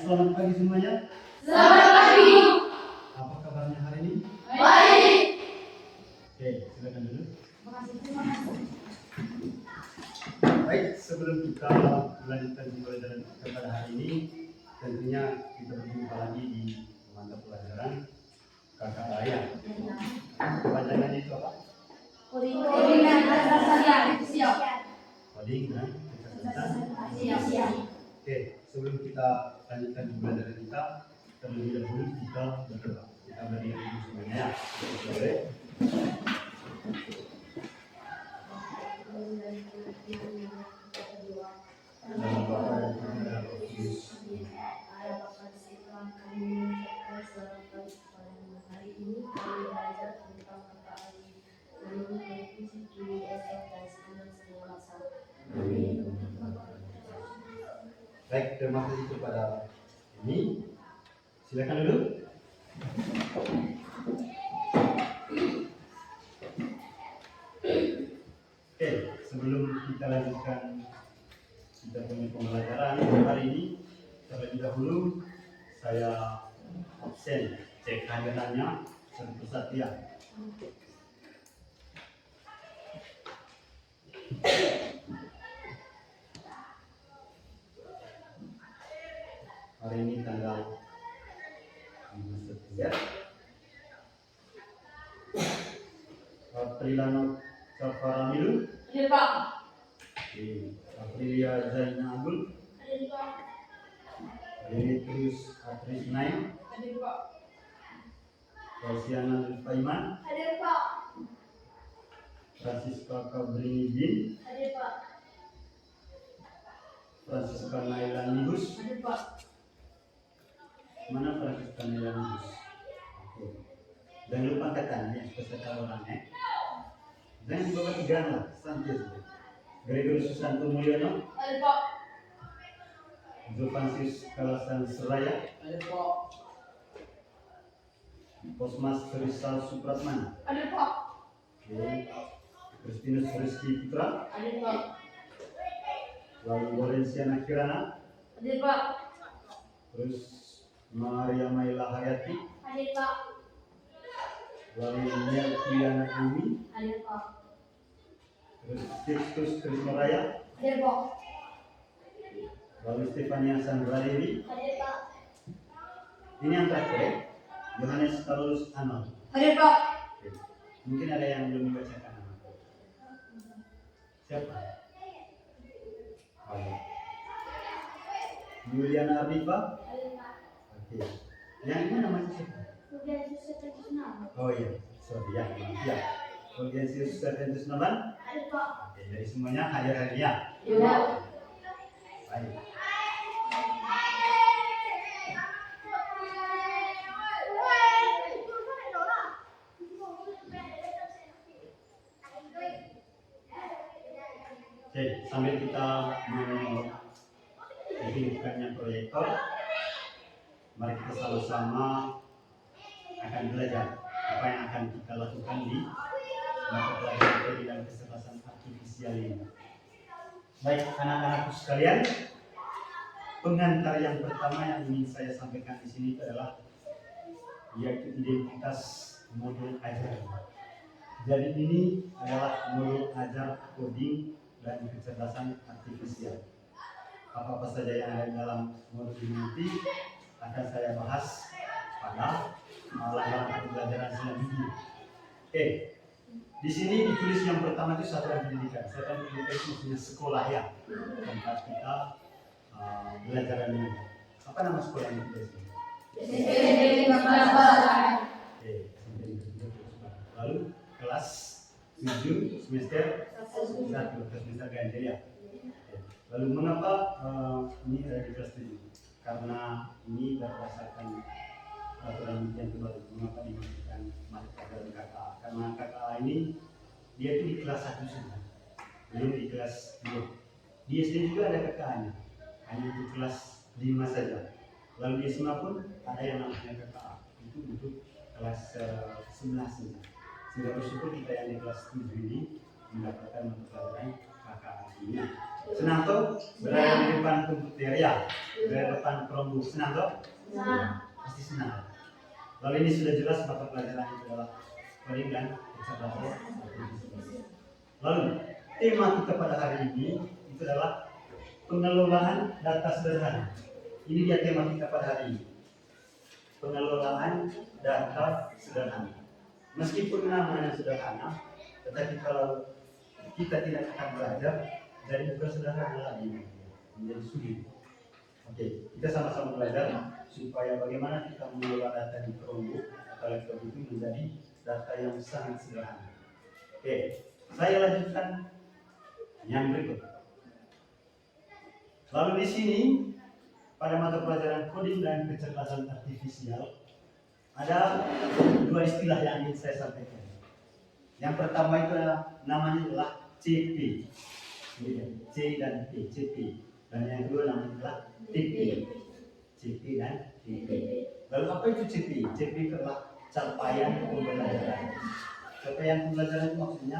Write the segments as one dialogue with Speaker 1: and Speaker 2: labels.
Speaker 1: selamat pagi semuanya.
Speaker 2: Selamat pagi.
Speaker 1: Apa kabarnya hari ini?
Speaker 2: Baik.
Speaker 1: Oke, silakan dulu.
Speaker 2: Terima kasih.
Speaker 1: Baik, sebelum kita melanjutkan pembelajaran kita pada hari ini, tentunya kita berjumpa lagi di mata pelajaran kakak raya. Kepanjangannya itu apa?
Speaker 2: Coding dan artificial.
Speaker 1: Coding dan
Speaker 2: Artificial.
Speaker 1: Oke, sebelum kita lanjutkan pembelajaran kita, terlebih dahulu kita berdoa. Kita berdiri dulu semuanya. Boleh? Dalam Bapa dan Putra dan Roh Kudus.
Speaker 3: Hari ini kami belajar tentang kata Ali menurut revisi USF dan Sekolah Semua Rasa.
Speaker 1: Baik, terima kasih kepada ini. Silakan dulu. Oke, sebelum kita lanjutkan kita punya pembelajaran hari ini, terlebih dahulu saya absen cek hadirannya satu persatu ya. Hari ini tanggal 21 ya. Aprilano Safaramilu,
Speaker 2: Hadir Pak.
Speaker 1: Aprilia Zaina Agul,
Speaker 2: Hadir Pak.
Speaker 1: Dimitrius Atrisnain,
Speaker 2: Hadir Pak.
Speaker 1: Rosiana Lufaiman,
Speaker 2: Hadir Pak.
Speaker 1: Francisca Kabrini Bin,
Speaker 2: Hadir Pak.
Speaker 1: Francisca Naila Nibus.
Speaker 2: Hadir Pak.
Speaker 1: Mana Francisca Naila Nibus? Oke. Jangan lupa katakan ya, peserta orangnya. Jangan dibawa tiga lah, santai saja. Gregorius Susanto Mulyono,
Speaker 2: Hadir Pak.
Speaker 1: Zulfansius Kalasan Seraya,
Speaker 2: Hadir Pak.
Speaker 1: Posmas Rizal Supratman,
Speaker 2: Hadir Pak.
Speaker 1: Kristinus Rizky Putra,
Speaker 2: Hadir Pak.
Speaker 1: lalu Lorenciana Kirana,
Speaker 2: Hadir Pak.
Speaker 1: terus Maria Maila Hayati,
Speaker 2: Hadir Pak.
Speaker 1: lalu Melkiana Umi,
Speaker 2: Hadir Pak.
Speaker 1: terus Sixtus Krismaraya,
Speaker 2: Hadir Pak.
Speaker 1: lalu Stefania Sandra Dewi.
Speaker 2: Hadir Pak.
Speaker 1: Ini yang terakhir, Yohanes Carolus Anwar.
Speaker 2: Hadir Pak.
Speaker 1: Oke. Mungkin ada yang belum dibacakan nama. Siapa? Oh, Juliana Ardifa.
Speaker 2: Hadir Pak.
Speaker 1: Oke. Yang ini namanya siapa? Oh iya, sorry ya, maaf ya. Fulgensius Serpentus Naban.
Speaker 2: Hadir Pak.
Speaker 1: Oke, dari semuanya hadir hari ini ya.
Speaker 2: Iya.
Speaker 1: Baik. Oke, sambil kita menghidupkannya proyektor, mari kita sama-sama akan belajar apa yang akan kita lakukan di mata pelajaran teori dan kecerdasan artifisial ini. Baik, anak-anakku sekalian, pengantar yang pertama yang ingin saya sampaikan di sini adalah yaitu identitas modul ajar. Jadi ini adalah modul ajar coding dan kecerdasan artifisial. Apa-apa saja yang ada dalam modul ini nanti akan saya bahas pada langkah pembelajaran selanjutnya. Oke, di sini ditulis yang pertama itu satuan pendidikan. Satuan pendidikan itu maksudnya sekolah ya, tempat kita belajar dan mengajar. Apa nama sekolah yang kita sini? Oke, lalu kelas 7 semester 1 semester ganjil ya. Lalu mengapa ini ada di kelas 7? Karena ini berdasarkan peraturan yang terbaru. Mengapa dimasukkan mata pelajaran KKA? Karena KKA ini dia itu di kelas 1 saja, belum di kelas 2. Di SD juga ada KKA-nya, hanya untuk kelas 5 saja. Lalu di SMA pun ada yang namanya KKA, itu untuk kelas 11 saja. Sehingga bersyukur kita yang di kelas 7 ini mendapatkan mata pelajaran KKA. Ini. Senang tuh berada di depan komputer ya, berada di depan Chromebook. Senang tuh?
Speaker 2: Senang.
Speaker 1: Pasti senang. Lalu ini sudah jelas mata pelajaran itu adalah coding dan kecerdasan artifisial. Lalu tema kita pada hari ini itu adalah pengelolaan data sederhana. Ini dia tema kita pada hari ini. Pengelolaan data sederhana. Meskipun namanya sederhana, tetapi kalau kita tidak akan belajar, jadi bukan sederhana lagi, menjadi sulit. Oke, kita sama-sama belajar supaya bagaimana kita mengelola data di Chromebook atau laptop itu menjadi data yang sangat sederhana. Oke, saya lanjutkan yang berikut. Lalu di sini pada mata pelajaran coding dan kecerdasan artifisial ada dua istilah yang ingin saya sampaikan. Yang pertama itu namanya adalah CP, C dan P, CP. Dan yang kedua namanya adalah TP, CP dan TP. Lalu apa itu CP? CP adalah capaian pembelajaran. Capaian pembelajaran itu maksudnya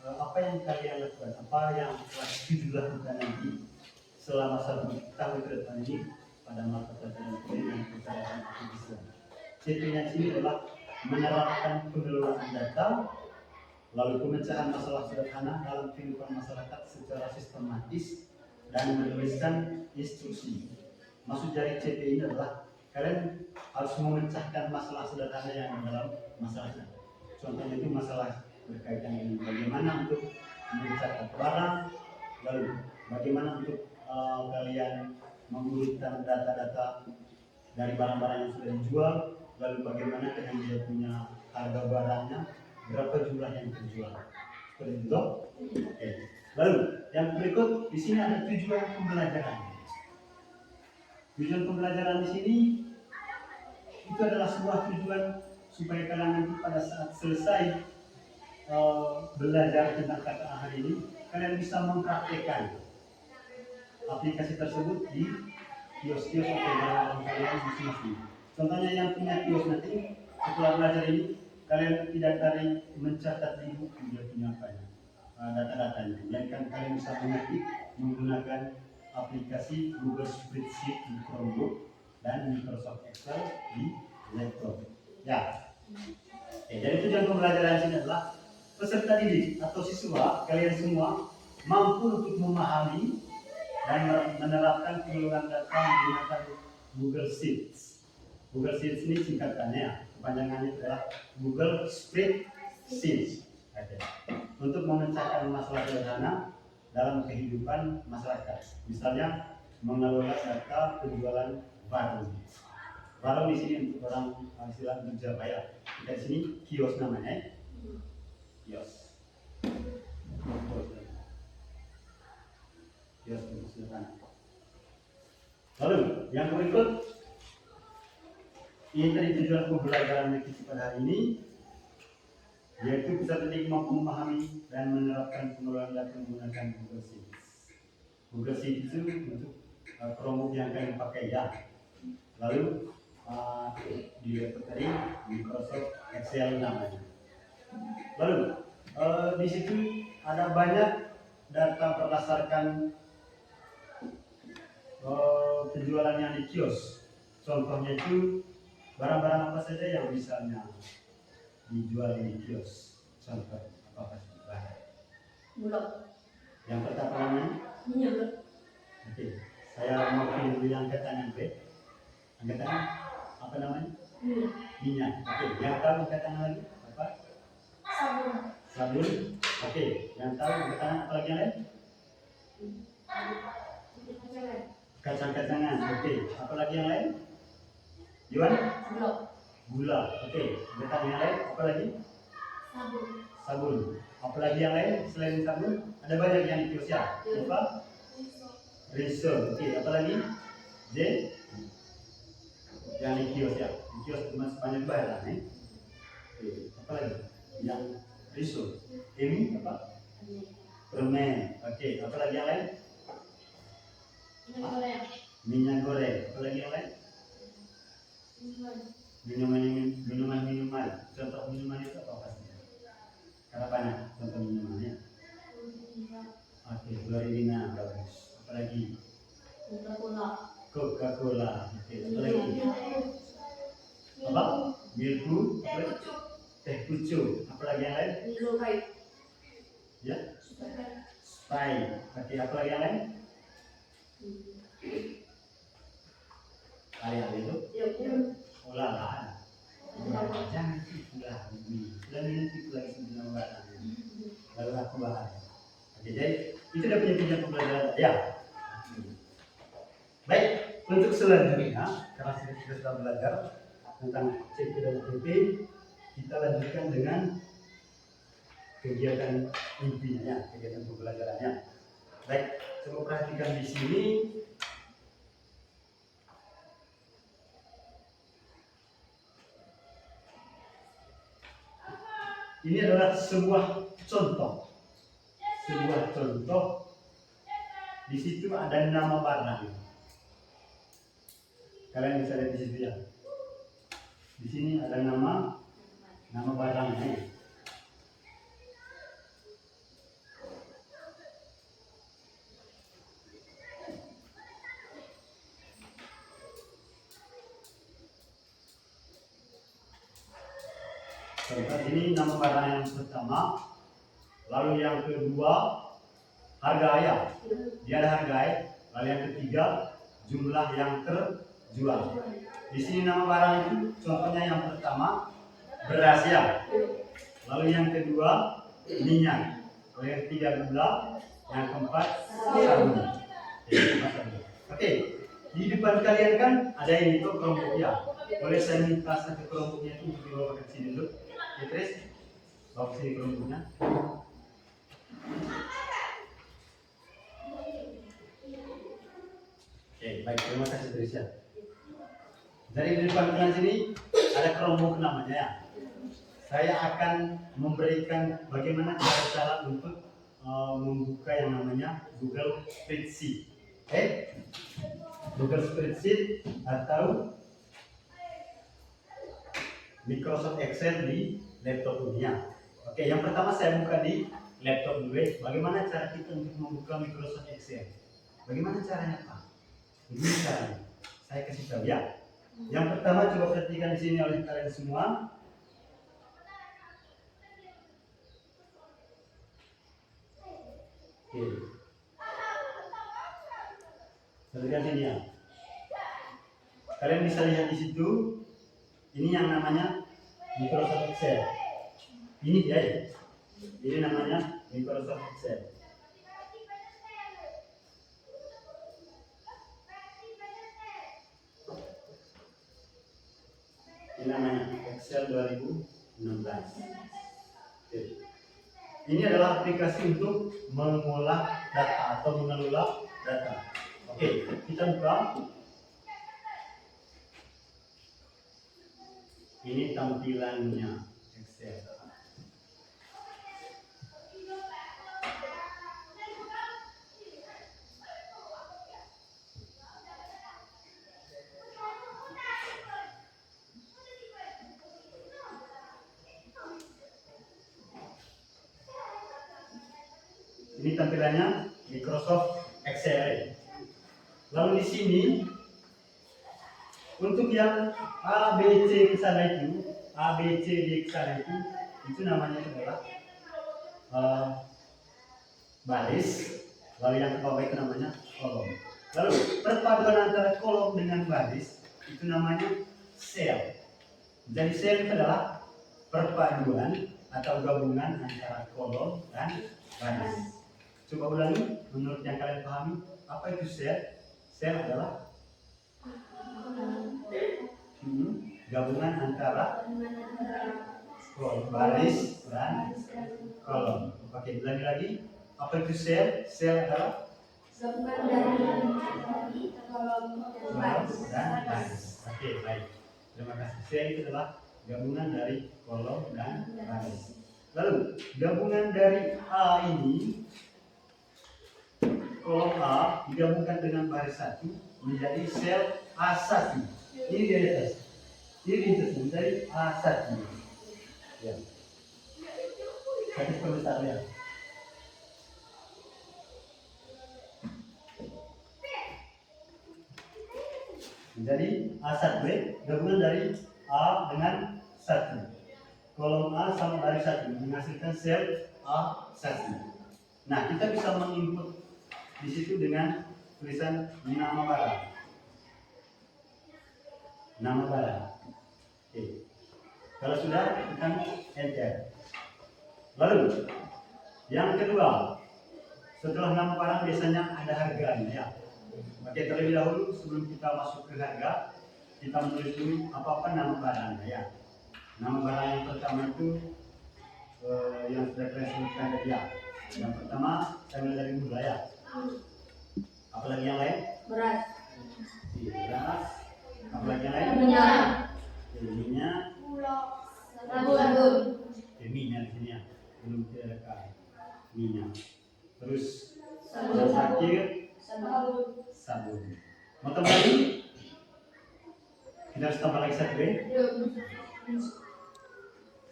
Speaker 1: apa yang kalian lakukan, apa yang telah tujuh lakukan nanti selama 1 tahun ke depan ini pada mata pelajaran coding dan kecerdasan artifisial. CP-nya sini adalah menerapkan pengelolaan data, lalu pemecahan masalah sederhana dalam kehidupan masyarakat secara sistematis dan menuliskan instruksi. Maksud dari CP ini adalah kalian harus memecahkan masalah sederhana yang dalam masyarakat. Contohnya itu masalah berkaitan dengan bagaimana untuk mencatat barang, lalu bagaimana untuk kalian mengurutkan data-data dari barang-barang yang sudah dijual, lalu bagaimana dengan dia punya harga barangnya, berapa jumlah yang terjual. Seperti itu. Oke. Lalu yang berikut di sini ada tujuan pembelajaran. Tujuan pembelajaran di sini itu adalah sebuah tujuan supaya kalian nanti pada saat selesai belajar tentang kata ahli ini, kalian bisa mempraktekkan aplikasi tersebut di kios-kios atau barang kalian masing-masing. Contohnya yang punya kios nanti setelah belajar ini kalian tidak dari mencatat di buku dia punya apa ya, data-datanya, melainkan kalian bisa mengetik menggunakan aplikasi Google Spreadsheet di Chromebook dan Microsoft Excel di laptop. Ya. Oke, jadi tujuan pembelajaran ini adalah peserta didik atau siswa kalian semua mampu untuk memahami dan menerapkan pengelolaan data menggunakan Google Sheets. Google Sheets ini singkatannya, kepanjangannya adalah Google Spreadsheet. Okay. Untuk memecahkan masalah sederhana dalam kehidupan masyarakat. Misalnya mengelola data penjualan warung. Warung di sini untuk orang istilah Jawa ya. Kita di sini kios namanya. Kios. Lalu yang berikut ini tadi tujuan pembelajaran kita pada hari ini, yaitu peserta didik mampu memahami dan menerapkan pengelolaan data menggunakan Google Sheets. Google Sheets itu untuk Chromebook yang kalian pakai ya. Lalu di laptop tadi Microsoft Excel namanya. Lalu di situ ada banyak data berdasarkan penjualan yang di kios. Contohnya itu barang-barang apa saja yang misalnya dijual di kios. Contoh apa saja?
Speaker 2: Bulog.
Speaker 1: Yang pertama namanya
Speaker 2: Minyak.
Speaker 1: oke, saya mau pilih dulu yang angkatan B. Angkatan apa namanya?
Speaker 2: Minyak.
Speaker 1: Minyak. Oke, yang tahu angkatan lagi apa?
Speaker 2: Sabun.
Speaker 1: Sabun. Oke, yang tahu angkatan apa lagi yang lain? Kacang-kacangan. Oke, apa lagi yang lain? Yuan?
Speaker 2: Bulog.
Speaker 1: Gula. Oke, angkatan yang lain apa lagi?
Speaker 2: Sabun.
Speaker 1: Sabun. Apa lagi yang lain selain sabun? Ada banyak yang di kios ya. Apa? Riso. Oke, apa lagi? J? Yang di kios ya. Di kios masih banyak banget nih. Oke, apa lagi? Yang riso. Ini apa? Permen. Oke, apa lagi yang lain?
Speaker 2: Minyak goreng.
Speaker 1: Minyak goreng. Apa lagi yang lain? Minuman. Contoh minuman itu apa pastinya? Karena banyak contoh minumannya. Oke, Floridina bagus. Apalagi
Speaker 3: Coca-Cola.
Speaker 1: Coca-Cola. Oke, apalagi apa? Milku, teh pucuk. Apalagi yang lain?
Speaker 3: Milo Light.
Speaker 1: Ya, Sprite. Oke, apalagi yang lain? Kalian itu?
Speaker 3: Yuk.
Speaker 1: Olah lah. Jangan itulah dan itu lagi sebenarnya baru aku bahas. Oke, jadi itu udah punya pinjam pembelajaran ya. Baik, untuk selanjutnya karena kita sudah belajar tentang CP dan PP, kita lanjutkan dengan kegiatan intinya ya, kegiatan pembelajarannya. Baik, coba perhatikan di sini. Ini adalah sebuah contoh. Sebuah contoh. Di situ ada nama barang. Kalian bisa lihat di situ ya. Di sini ada nama barangnya. Ini nama barang yang pertama, lalu yang kedua harga ayam, dia ada harga ayam, lalu yang ketiga jumlah yang terjual. Di sini nama barang itu contohnya yang pertama beras ya, lalu yang kedua minyak, lalu yang ketiga gula, yang keempat sabun. Oke, di depan kalian kan ada ini tuh kelompok ya. Boleh saya minta satu kelompoknya itu untuk dibawa ke sini dulu. Terus bawa sini kelompoknya. Oke, baik, terima kasih Trisha. Dari depan kalian sini ada kelompok namanya ya. Saya akan memberikan bagaimana cara untuk membuka yang namanya Google Spreadsheet. Oke, Google Spreadsheet atau Microsoft Excel di laptop dunia. Oke, yang pertama saya buka di laptop dulu. Bagaimana cara kita untuk membuka Microsoft Excel? Bagaimana caranya Pak? Begini caranya. Saya kasih tahu ya. Yang pertama coba perhatikan di sini oleh kalian semua. Oke. Perhatikan sini ya. Kalian bisa lihat di situ. Ini yang namanya Microsoft Excel. Ini dia ya. Ini namanya Microsoft Excel. Ini namanya Excel 2016. Oke. Ini adalah aplikasi untuk mengolah data atau mengelola data. Oke, kita buka. Ini tampilannya Excel. Ini tampilannya Microsoft Excel. Lalu di sini untuk yang A, B, C ke sana itu, A, B, C, D ke sana itu namanya adalah baris. Lalu yang ke bawah itu namanya kolom. Lalu perpaduan antara kolom dengan baris itu namanya sel. Jadi sel itu adalah perpaduan atau gabungan antara kolom dan baris. Coba ulangi, menurut yang kalian pahami, apa itu sel? Sel adalah gabungan antara baris dan kolom. Oke, ulangi lagi. Apa itu sel? Sel adalah
Speaker 3: Gabungan dari kolom
Speaker 1: dan baris. Oke, baik. Terima kasih. Sel itu adalah gabungan dari kolom dan baris. Lalu gabungan dari A ini, kolom A digabungkan dengan baris 1 menjadi sel A1. Ini di atas. Ini menjadi A1. Ya. Garis pembesar ya. Jadi A1B gabungan dari A dengan 1. Kolom A sama dari 1 menghasilkan sel A1. Nah, kita bisa menginput di situ dengan tulisan nama barang. Nama barang. Oke. Kalau sudah, tekan enter. Lalu yang kedua, setelah nama barang biasanya ada harganya ya. Oke, terlebih dahulu sebelum kita masuk ke harga, kita menulis dulu apa nama barangnya ya. Nama barang yang pertama itu yang sudah saya sebutkan tadi ya. Yang pertama saya mulai dari gula ya. Apalagi yang lain?
Speaker 2: Beras.
Speaker 1: Beras. Apalagi yang lain?
Speaker 2: Minyak.
Speaker 1: Minyak.
Speaker 2: Sabun.
Speaker 1: Minyak di sini ya. Belum direkam. Minyak. Terus
Speaker 2: Sabun.
Speaker 1: yang terakhir sabun. Mau tambah lagi? Kita harus tambah lagi satu ya.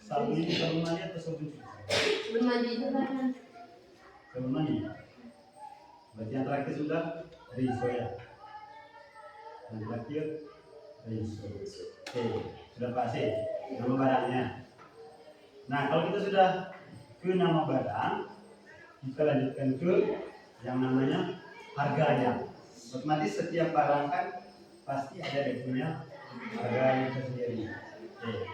Speaker 1: Sabun ini sabun mandi atau sabun cuci?
Speaker 2: Sabun mandi.
Speaker 1: Sabun mandi. Berarti yang terakhir sudah rinso ya. Yang terakhir rinso. Oke, sudah pasti nama barangnya. Nah, kalau kita sudah ke nama barang, kita lanjutkan ke yang namanya harganya. Otomatis setiap barang kan pasti ada dia punya harganya tersendiri. Oke.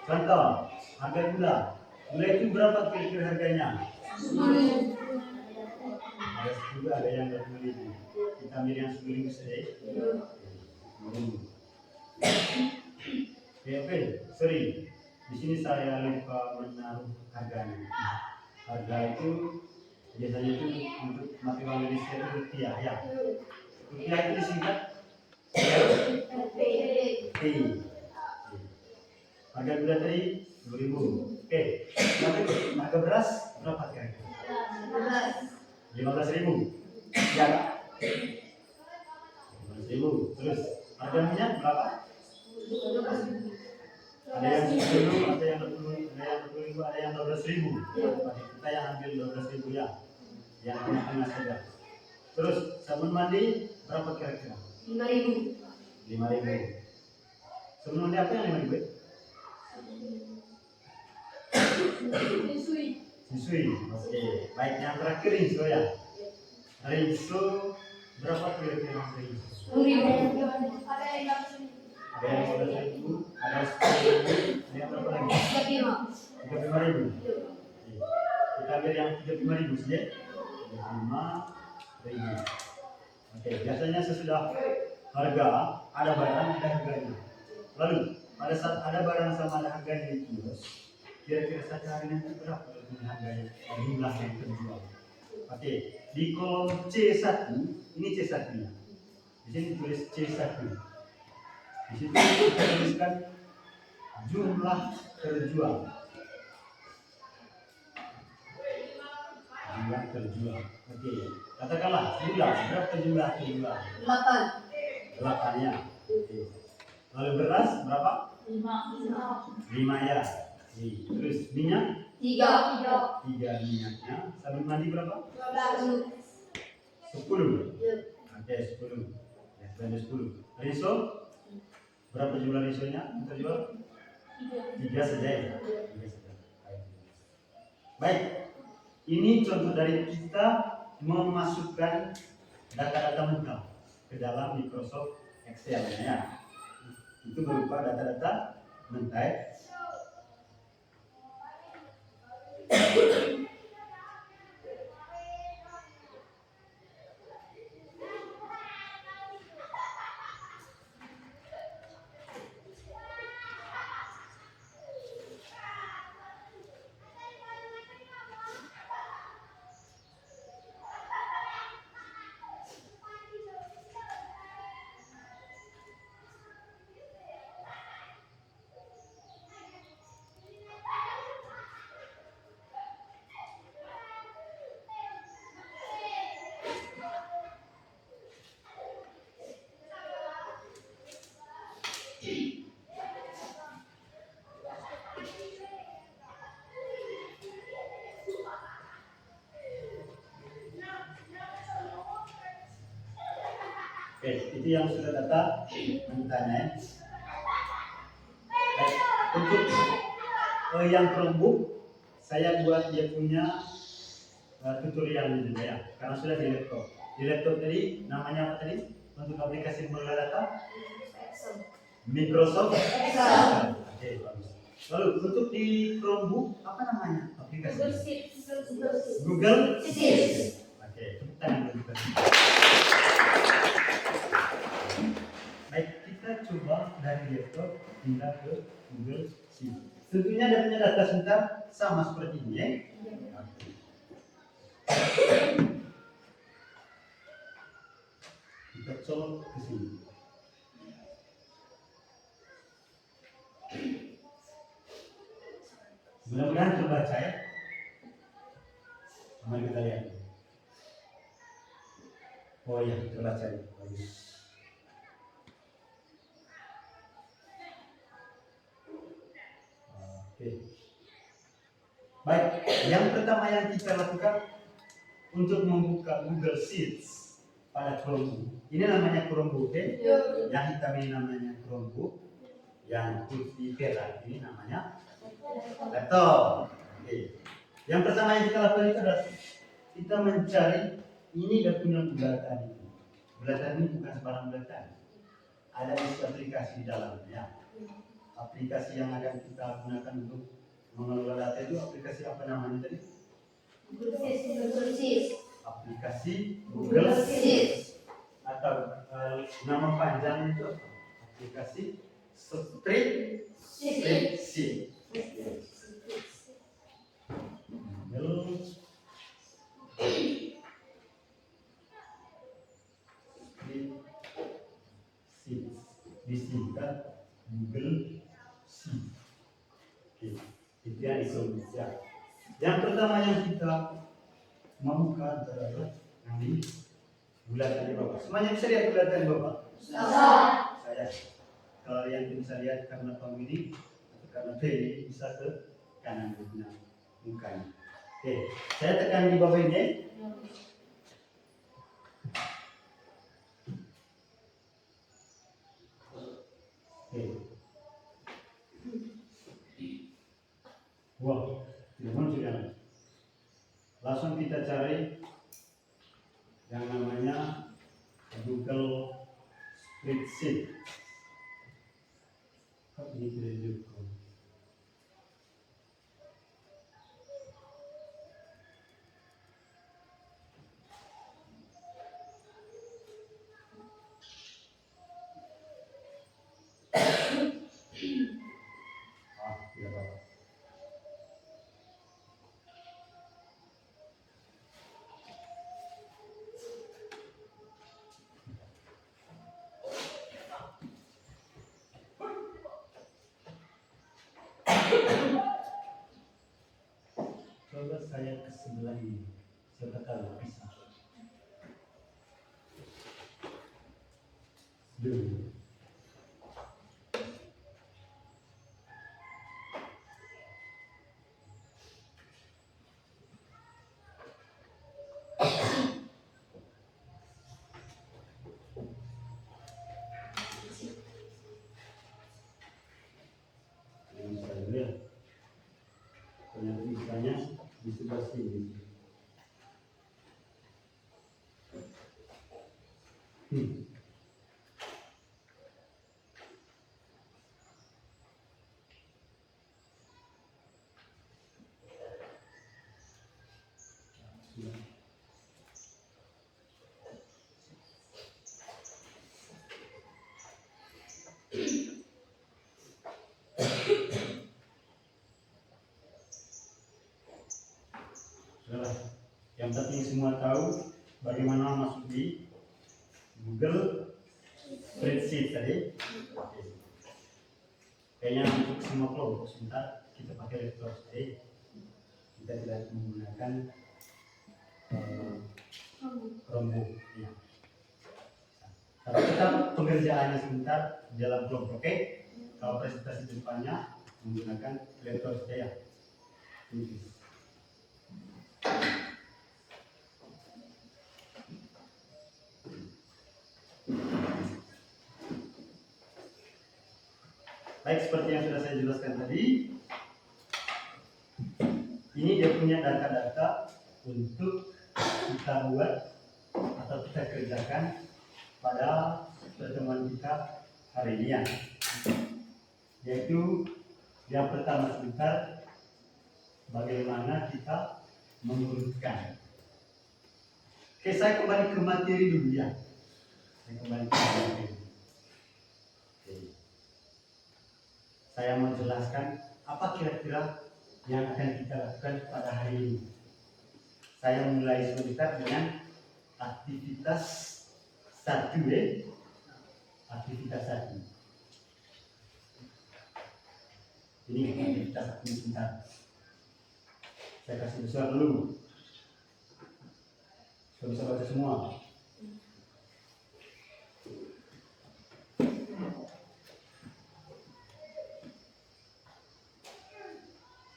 Speaker 1: Contoh, harga gula. Gula itu berapa kira-kira harganya?
Speaker 2: 10.000.
Speaker 1: Ada 10, ada yang 20.000. Kita ambil yang 10.000 saja. 10.000. Oke, sorry. Di sini saya lupa menaruh harganya. Harga itu biasanya itu untuk mata uang Indonesia itu rupiah ya. Rupiah itu disingkat P. Harga gula tadi 2.000. Oke. Harga beras berapa kira-kira? 15.000. Ya Kak? 15.000. Terus harga minyak berapa? Ada yang 10, ada yang 20, ada yang 20.000, ada yang 12.000. Kita yang ambil 12.000 ya. Yang tengah-tengah saja. Terus sabun mandi berapa kira-kira?
Speaker 2: 5.000.
Speaker 1: 5.000. Sabun mandi apa yang 5.000? Sisui. Oke. Baik, yang terakhir rinso ya. Rinso berapa kira-kira rinso?
Speaker 2: 10.000.
Speaker 1: Ada yang 12.000, ada 10.000, ada yang berapa lagi? 35.000. Kita ambil yang 35.000 saja. 35.000. Oke, biasanya sesudah harga ada barang ada harganya. Lalu pada saat ada barang sama ada harganya di kios, kira-kira satu hari nanti berapa harganya? Jumlah yang terjual. Oke, di kolom C1 ini C1 nya. Di sini tulis C1. Di situ kita tuliskan jumlah terjual. Jumlah terjual. Oke, katakanlah gula berapa jumlah terjual? 8 ya. Oke. Lalu beras berapa? 5 ya. Terus minyak? 3 minyaknya. Sabun mandi berapa? 10. Oke, 10. Ya, sudah 10. Rinso? Berapa jumlah rinsonya terjual? 3 saja ya. 3 saja. Baik. Ini contoh dari kita memasukkan data-data mentah ke dalam Microsoft Excel ya. Itu berupa data-data mentah. Oke, itu yang sudah data mentanya ya. Baik, untuk yang Chromebook saya buat dia punya tutorialnya juga ya, karena sudah di laptop. Di laptop tadi namanya apa tadi? Untuk aplikasi mengelola data? Microsoft Excel. Oke, bagus. Lalu untuk di Chromebook apa namanya aplikasi? Google Sheets. Oke, tepuk tangan dulu. Baik, kita coba dari laptop pindah ke Google Sheets. Tentunya ada punya data sebentar sama seperti ini ya. Oke. Kita colok ke sini. Mudah-mudahan terbaca ya. Mari kita lihat. Oh ya, terbaca ya. Bagus. Oke. Baik, yang pertama yang kita lakukan untuk membuka Google Sheets pada Chromebook. Ini namanya Chromebook, ya? Yang hitam ini namanya Chromebook, yang putih merah ini namanya laptop. Oke. Yang pertama yang kita lakukan itu adalah kita mencari ini dan punya bulatan itu. Bulatan ini bukan sembarang bulatan. Ada isi aplikasi di dalamnya. Aplikasi yang akan kita gunakan untuk mengelola data itu aplikasi apa namanya tadi?
Speaker 2: Google Sheets.
Speaker 1: Aplikasi Google Sheets. Atau nama panjang itu aplikasi Spreadsheet. Google Sheets. Disingkat Google Sheets. Oke, itu yang Indonesia. Yang pertama yang kita membuka adalah yang ini bulatan Bapak. Semuanya bisa lihat bulatan Bapak? Saya. Kalau yang bisa lihat karena pemilih atau karena pilih bisa ke kanan mukanya. Oke, saya tekan di bawah ini. Oke. Wah, tidak muncul ya. Langsung kita cari yang namanya Google Spreadsheet. Kok ini tidak cukup? Tidak apa-apa. Coba saya ke sebelah ini, siapa tahu bisa. Dulu. Yang saya lihat, ternyata misalnya di sebelah sini. Sudahlah. Yang penting semua tahu bagaimana masuk di Google Spreadsheet tadi. Oke. Kayaknya untuk semua kelompok sebentar kita pakai laptop tadi. Kita tidak menggunakan Chromebook. Ya. Tapi tetap pengerjaannya sebentar di dalam kelompok. Oke. Kalau presentasi di depannya menggunakan laptop saja. Ini. Baik, seperti yang sudah saya jelaskan tadi, ini dia punya data-data untuk kita buat atau kita kerjakan pada pertemuan kita hari ini ya. Yaitu yang pertama sebentar, bagaimana kita mengurutkan. Oke, saya kembali ke materi dulu ya. Saya kembali ke materi. Oke. Saya mau jelaskan apa kira-kira yang akan kita lakukan pada hari ini. Saya mulai sebentar dengan aktivitas 1 ya. Aktivitas 1. Ini aktivitas 1 sebentar. Saya kasih besar dulu. Sudah bisa baca semua.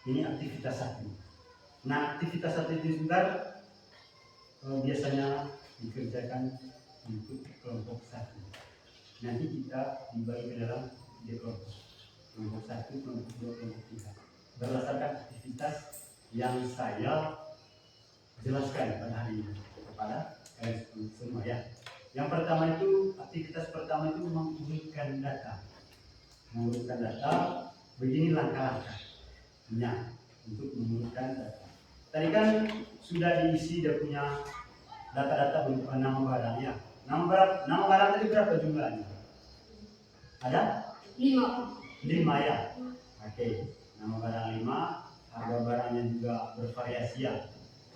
Speaker 1: Ini aktivitas 1. Nah, aktivitas 1 itu sebentar biasanya dikerjakan untuk kelompok 1. Nanti kita dibagi ke dalam 3 kelompok. Kelompok 1, kelompok 2, kelompok 3. Berdasarkan aktivitas yang saya jelaskan pada hari ini kepada kalian semua ya. Yang pertama itu, aktivitas pertama itu mengurutkan data. Mengurutkan data, begini langkah-langkahnya untuk mengurutkan data. Tadi kan sudah diisi, dia punya data-data berupa nama barang ya. Nama barang tadi berapa jumlahnya? Ada? 5 ya. Oke, nama barang 5, harga barangnya juga bervariasi ya.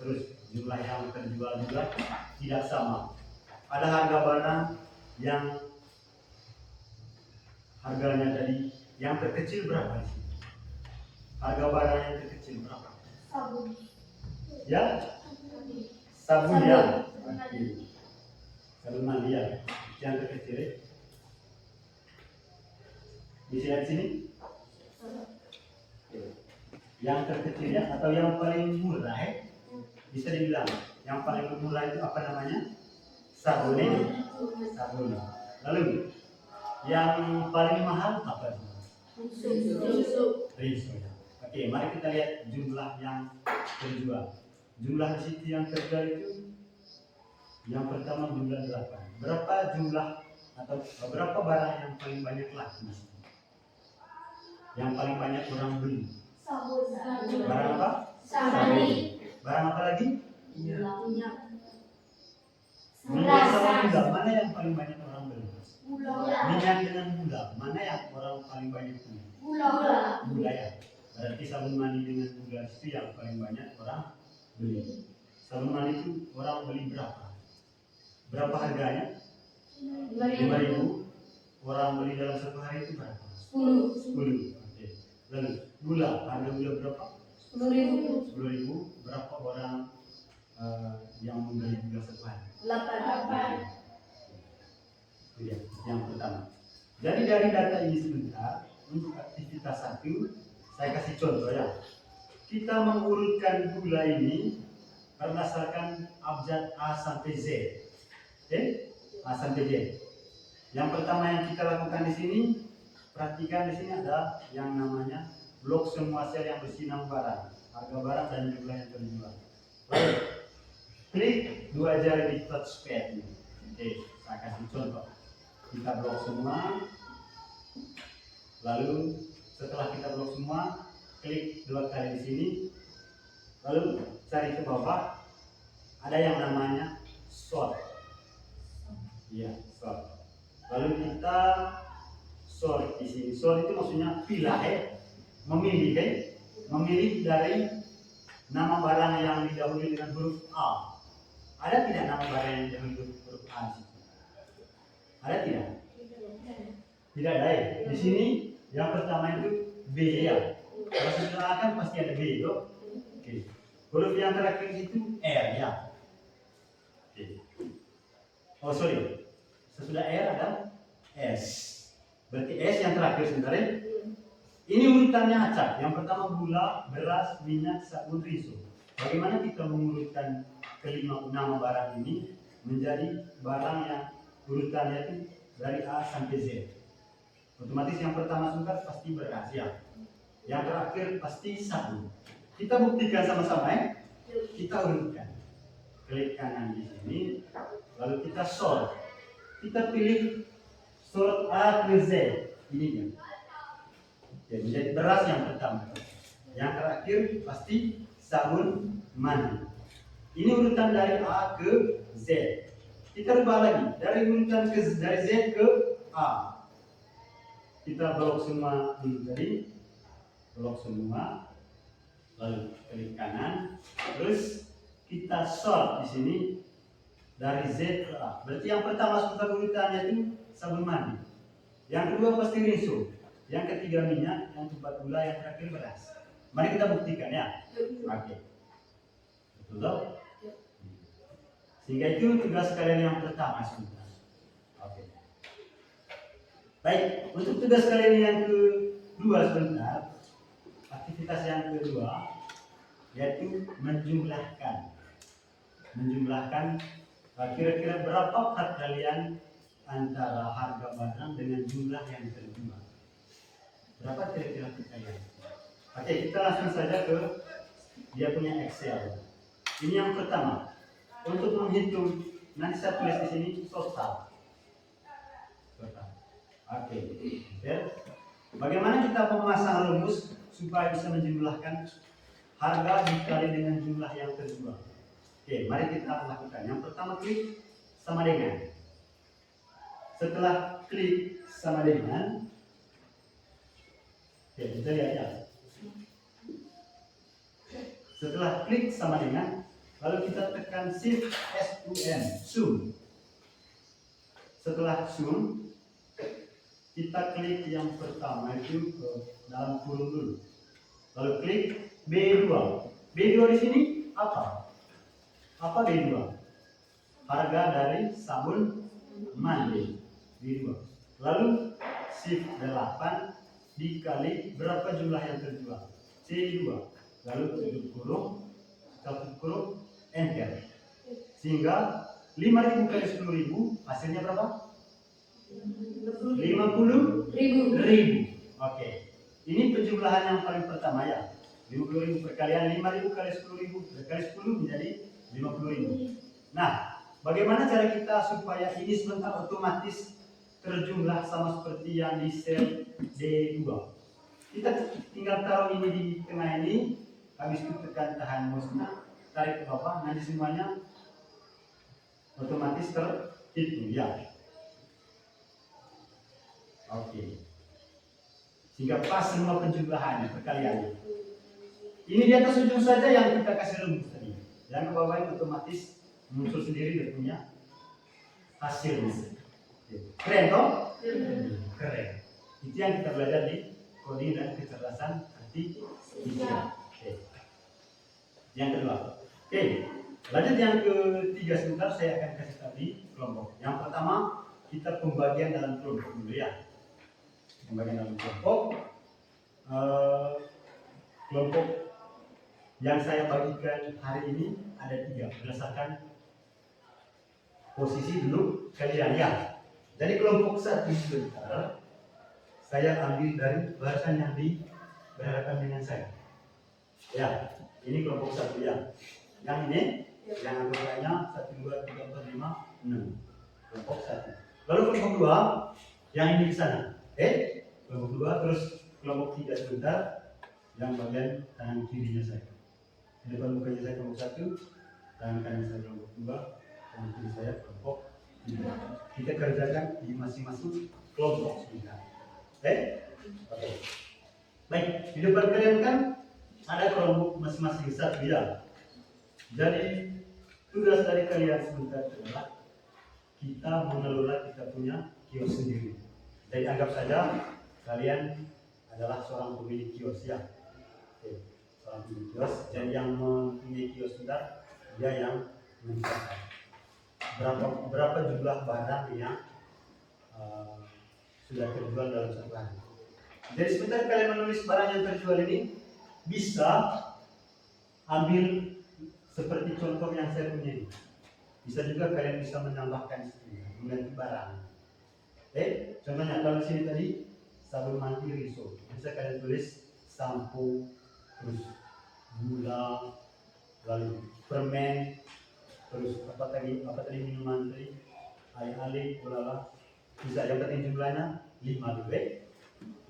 Speaker 1: Terus jumlah yang terjual juga tidak sama. Ada harga barang yang harganya tadi yang terkecil berapa di sini? Harga barang yang terkecil berapa?
Speaker 2: Sabun.
Speaker 1: Ya? Sabun ya. Oke. Sabun mandi ya. Yang terkecil ya. Bisa lihat sini? Yang terkecil ya, atau yang paling murah ya. Bisa dibilang yang paling murah itu apa namanya? Sabun ini. Sabun. Lalu yang paling mahal apa? Rinso ya. Oke, mari kita lihat jumlah yang terjual. Jumlah di situ yang terjual itu yang pertama jumlah 8. Berapa jumlah atau berapa barang yang paling banyak laku? Yang paling banyak orang beli?
Speaker 2: Sabun.
Speaker 1: Barang apa?
Speaker 2: Sabun.
Speaker 1: Barang apa lagi?
Speaker 2: Minyak.
Speaker 1: Minyak sama gula, mana yang paling banyak orang beli?
Speaker 2: Gula.
Speaker 1: Minyak dengan gula, mana yang orang paling banyak beli?
Speaker 2: Gula.
Speaker 1: Gula ya. Berarti sabun mandi dengan gula itu yang paling banyak orang beli. Sabun mandi itu orang beli berapa? Berapa harganya? 5.000. Orang beli dalam satu hari itu berapa? 10. Oke. Lalu gula, harga gula berapa? 10.000. Berapa orang yang membeli gula satu hari?
Speaker 2: 8.
Speaker 1: Ya, yang pertama. Jadi dari data ini sebentar, untuk aktivitas 1, saya kasih contoh ya. Kita mengurutkan gula ini berdasarkan abjad A sampai Z. A sampai Z. Yang pertama yang kita lakukan di sini, perhatikan di sini ada yang namanya blok semua sel yang berisi nama barang, harga barang dan jumlah yang terjual. Lalu klik 2 jari di touchpad ini. Oke, saya kasih contoh. Kita blok semua. Lalu setelah kita blok semua, klik 2 kali di sini. Lalu cari ke bawah, ada yang namanya sort. Iya, sort. Lalu kita sort di sini. Sort itu maksudnya pilih, memilih, memilih dari nama barang yang didahului dengan huruf A. Ada tidak nama barang yang didahului huruf A di situ? Ada tidak? Tidak ada ya. Di sini yang pertama itu B ya. Kalau sudah A kan pasti ada B itu. Oke. Huruf yang terakhir itu R ya. Oke. Oh sorry. Sesudah R ada S. Berarti S yang terakhir sebenarnya. Ini urutannya acak. Yang pertama gula, beras, minyak, sabun, riso. Bagaimana kita mengurutkan kelima nama barang ini menjadi barang yang urutannya itu dari A sampai Z. Otomatis yang pertama sungkat pasti beras ya. Yang terakhir pasti sabun. Kita buktikan sama-sama ya. Kita urutkan. Klik kanan di sini, lalu kita sort. Kita pilih sort A ke Z. Ini dia. Ya, menjadi beras yang pertama. Yang terakhir pasti sabun mandi. Ini urutan dari A ke Z. Kita rubah lagi dari urutan dari Z ke A. Kita blok semua dulu tadi, blok semua, lalu klik kanan, terus kita sort di sini dari Z ke A. Berarti yang pertama masuk urutannya itu sabun mandi. Yang kedua pasti rinso. Yang ketiga minyak, yang keempat gula, yang terakhir beras. Mari kita buktikan ya. Oke. Betul toh? Sehingga itu tugas kalian yang pertama sebentar. Oke. Baik, untuk tugas kalian yang kedua sebentar, aktivitas yang kedua yaitu menjumlahkan kira-kira berapa part kalian antara harga barang dengan jumlah yang terjual. Berapa kira-kira kalian? Oke, kita langsung saja ke dia punya Excel. Ini yang pertama. Untuk menghitung, nanti saya tulis di sini total. Oke. Bagaimana kita memasang rumus supaya bisa menjumlahkan harga dikali dengan jumlah yang terjual? Oke, mari kita lakukan. Yang pertama klik sama dengan. Setelah klik sama dengan, oke, kita lihat ya. Setelah klik sama dengan, lalu kita tekan Shift SUM. Setelah zoom, kita klik yang pertama itu ke dalam kurung dulu. Lalu klik B2. B2 di sini apa? Apa B2? Harga dari sabun mandi. B2. Lalu Shift 8 dikali berapa jumlah yang terjual? C2. Lalu tutup kurung, enter. Sehingga 5.000 kali 10.000 hasilnya berapa? 50.000. Oke. Ini penjumlahan yang paling pertama ya. 50.000 perkalian 5.000 kali 10.000 kali 10 menjadi 50.000. Nah, bagaimana cara kita supaya ini sebentar otomatis terjumlah sama seperti yang di sel D2? Kita tinggal taruh ini di tengah ini, habis itu tekan tahan mouse-nya, tarik ke bawah, nanti semuanya otomatis terhitung ya. Oke. Sehingga pas semua penjumlahannya, perkaliannya. Ini di atas ujung saja yang kita kasih rumus tadi. Yang ke bawah ini otomatis muncul sendiri dia punya hasilnya. Keren toh? Keren. Itu yang kita belajar di coding dan kecerdasan artifisial. Oke. Yang kedua. Oke. Lanjut yang ketiga sebentar saya akan kasih tadi kelompok. Yang pertama kita pembagian dalam kelompok dulu ya. Pembagian dalam kelompok. Kelompok yang saya bagikan hari ini ada 3 berdasarkan posisi duduk kalian ya. Jadi kelompok 1 sebentar saya ambil dari barisan yang berhadapan dengan saya. Ya, ini kelompok 1 ya. Yang ini yang anggotanya 1, 2, 3, 4, 5, 6. Kelompok 1. Lalu kelompok 2 yang ini di sana. Kelompok 2 terus kelompok 3 sebentar yang bagian tangan kirinya saya. Di depan mukanya saya kelompok 1, tangan kanan saya kelompok 2, tangan kiri saya kelompok 3. Kita kerjakan di masing-masing kelompok sebentar. Oke. Baik, di depan kalian kan ada kelompok masing-masing 1 ya. Jadi tugas dari kalian sebentar adalah kita mengelola kita punya kios sendiri. Jadi anggap saja kalian adalah seorang pemilik kios ya. Oke, seorang pemilik kios. Dan yang mempunyai kios sebentar dia yang mencatat berapa jumlah barang yang sudah terjual dalam satu hari. Jadi sebentar kalian menulis barang yang terjual ini bisa ambil seperti contoh yang saya punya ini. Bisa juga kalian bisa menambahkan mengganti barang. Contohnya kalau di sini tadi sabun mandi Riso. Bisa kalian tulis sampo, terus gula, lalu permen, terus apa tadi minuman tadi, ale-ale, ulala. Bisa, yang penting jumlahnya 5 dulu.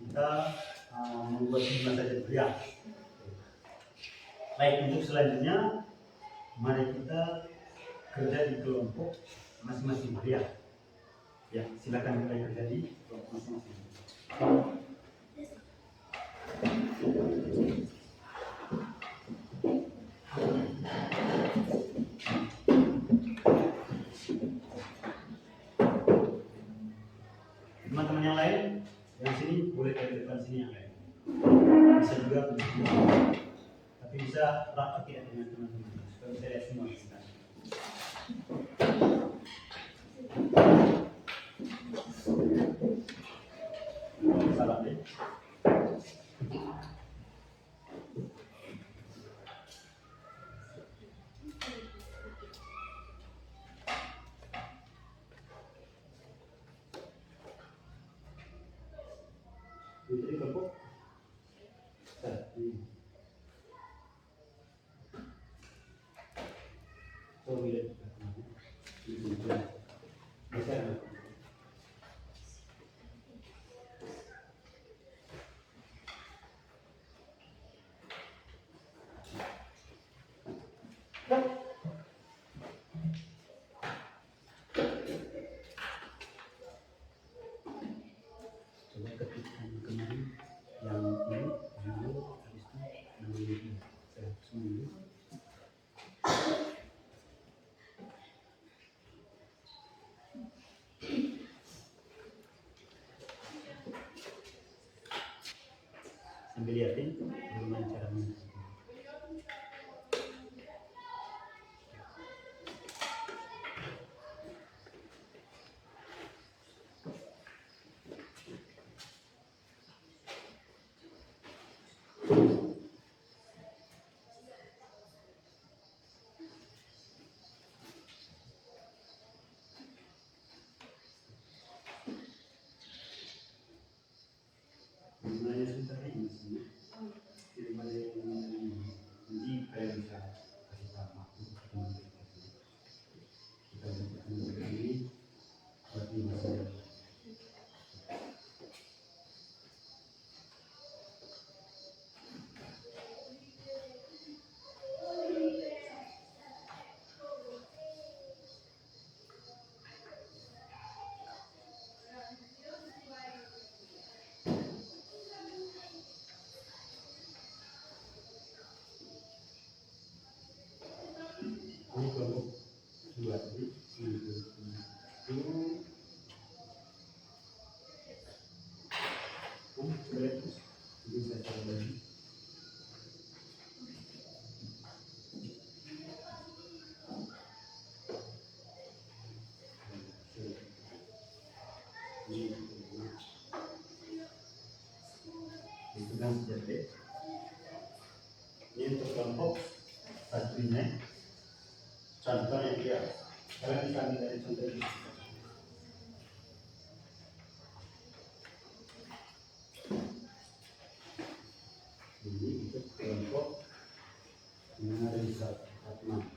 Speaker 1: Kita membuat 5 saja dulu ya. Baik, untuk selanjutnya mari kita kerja di kelompok masing-masing ya. Ya, silakan mulai kerja di kelompok masing-masing. Teman-teman yang lain yang sini boleh dari depan sini yang lain. Bisa juga begitu. Tapi bisa rapat ya dengan teman-teman supaya bisa lihat semua kita. Salah deh. Jadi kelompok. So bila bisa. Coba ketikkan kemarin yang ini dulu habis itu saya semua. Sambil lihatin bagaimana caranya. Sebenarnya sudah ini sih. Jadi nanti kalian bisa kasih tahu aku teman-teman kita bentuk ini berarti masih ini kelompok dua tadi itu sebenarnya bisa cara lagi. Itu kan jadi ini untuk kelompok satunya contoh yang dia kalian bisa ambil dari contoh ini. Ini untuk kelompok yang ada di Satman.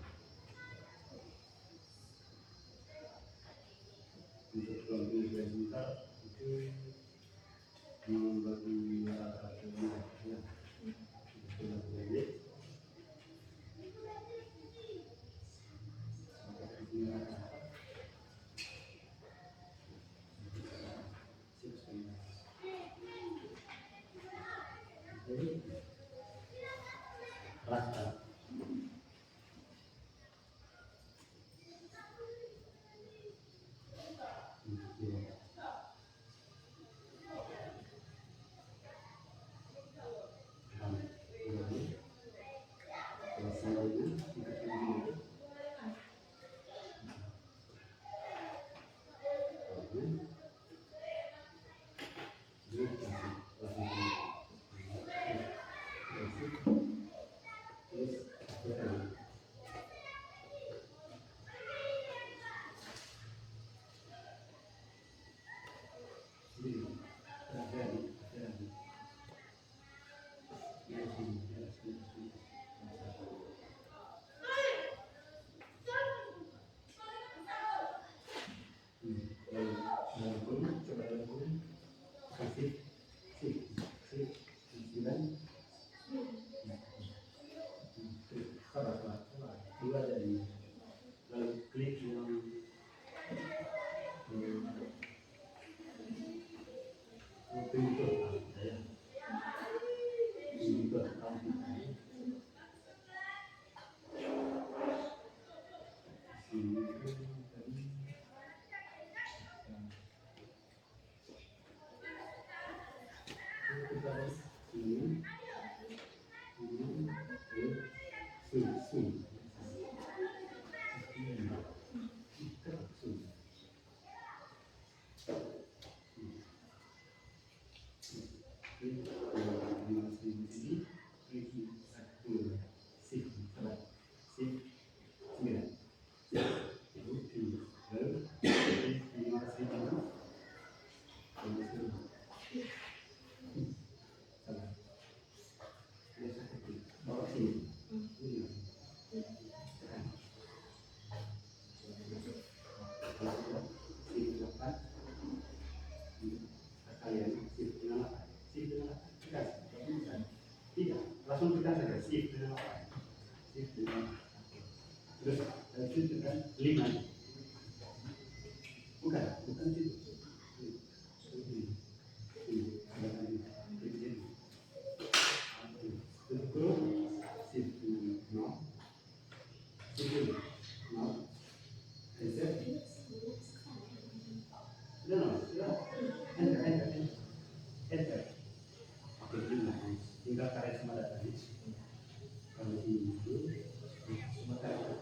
Speaker 1: Untuk kelompok yang sebentar itu membagi rata-ratanya ya. Itu lebih rata. Langsung tekan saja shift dengan apa? Shift dengan terus itu tekan 5. Bukan situ. Tinggal tarik sama datanya. Kalau ini itu cuma tarik.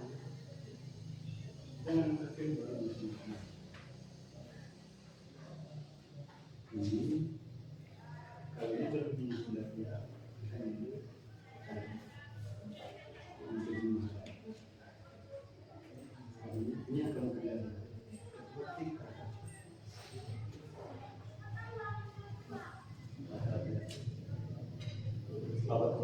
Speaker 1: Jangan tekan baru di sini. Ini kalau ini lebih sudah ya. Ini akan kelihatan. Bapak.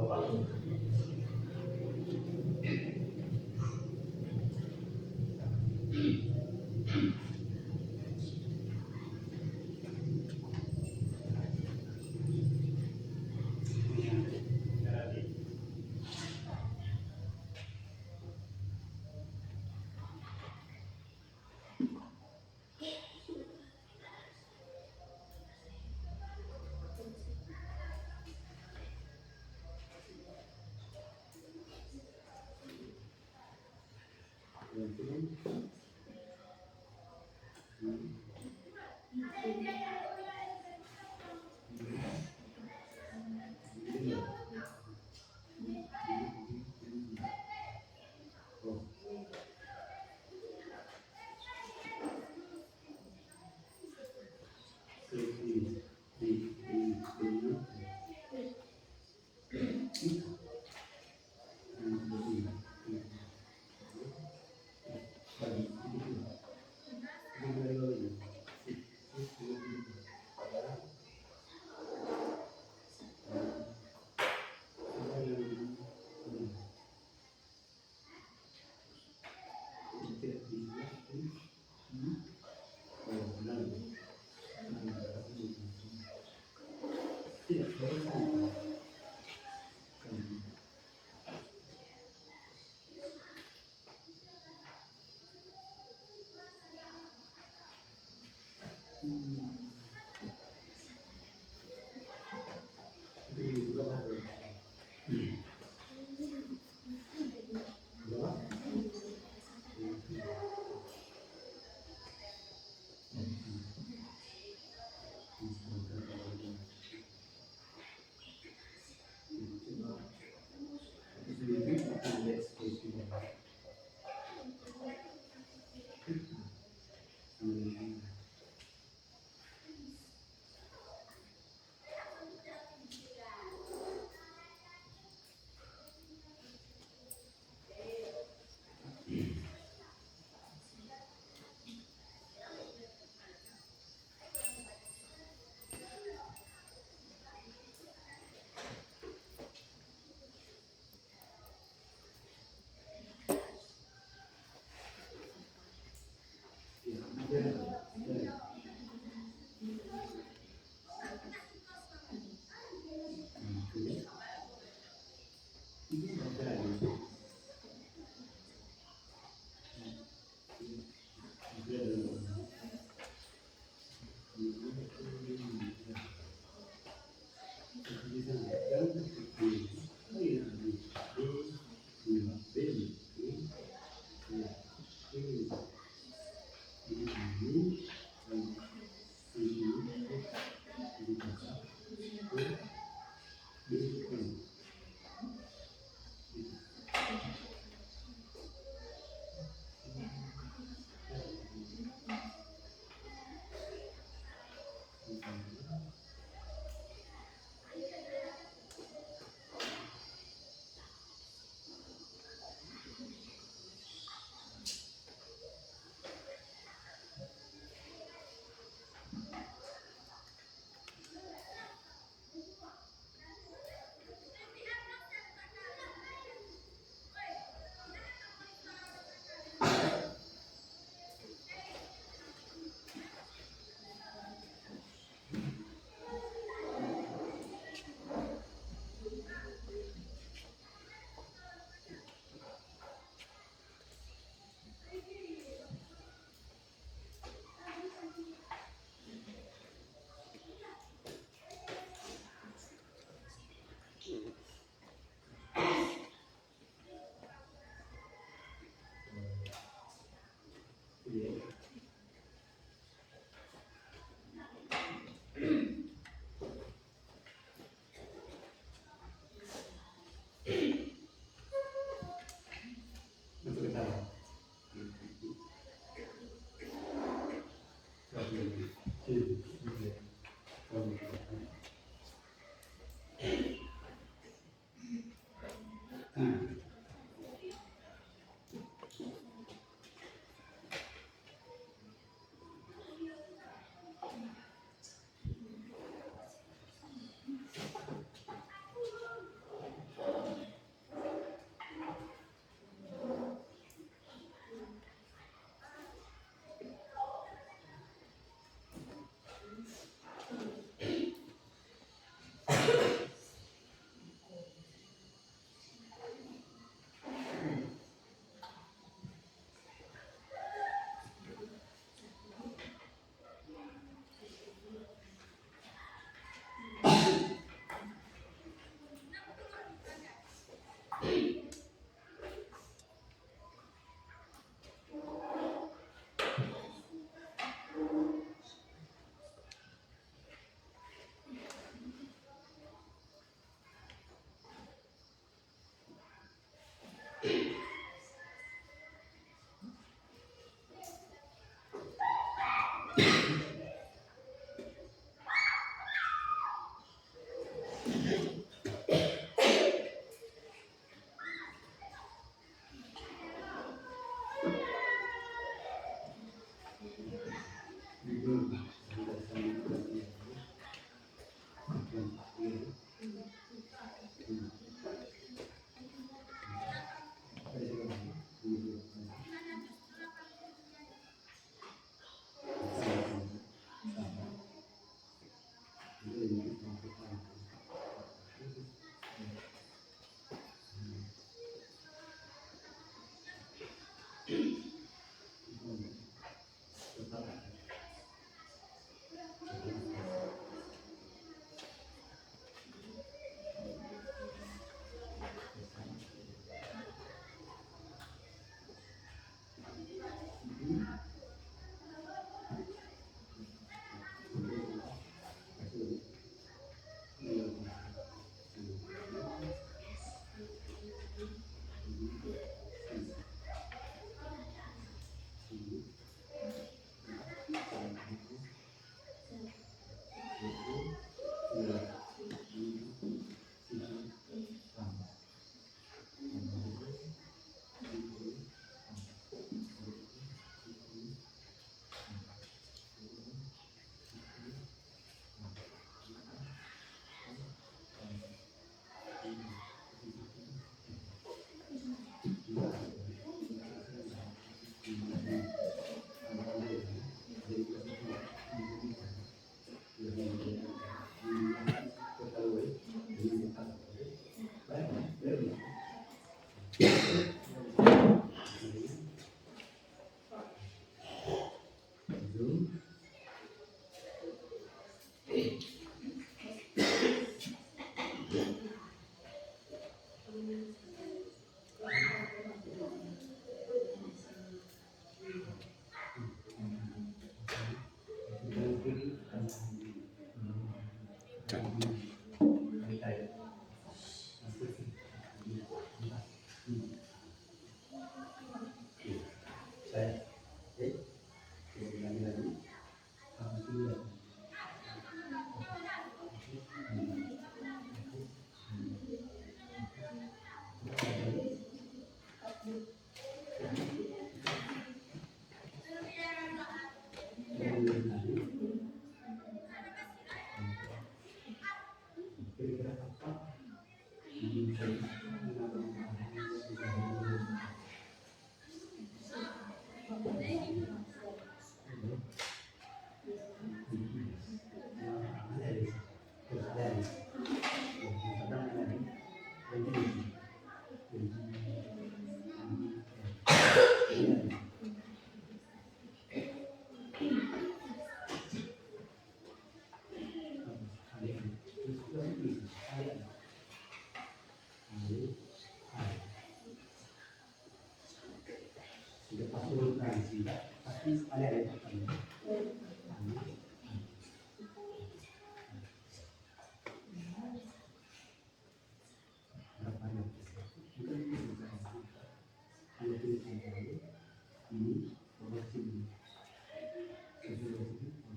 Speaker 1: ini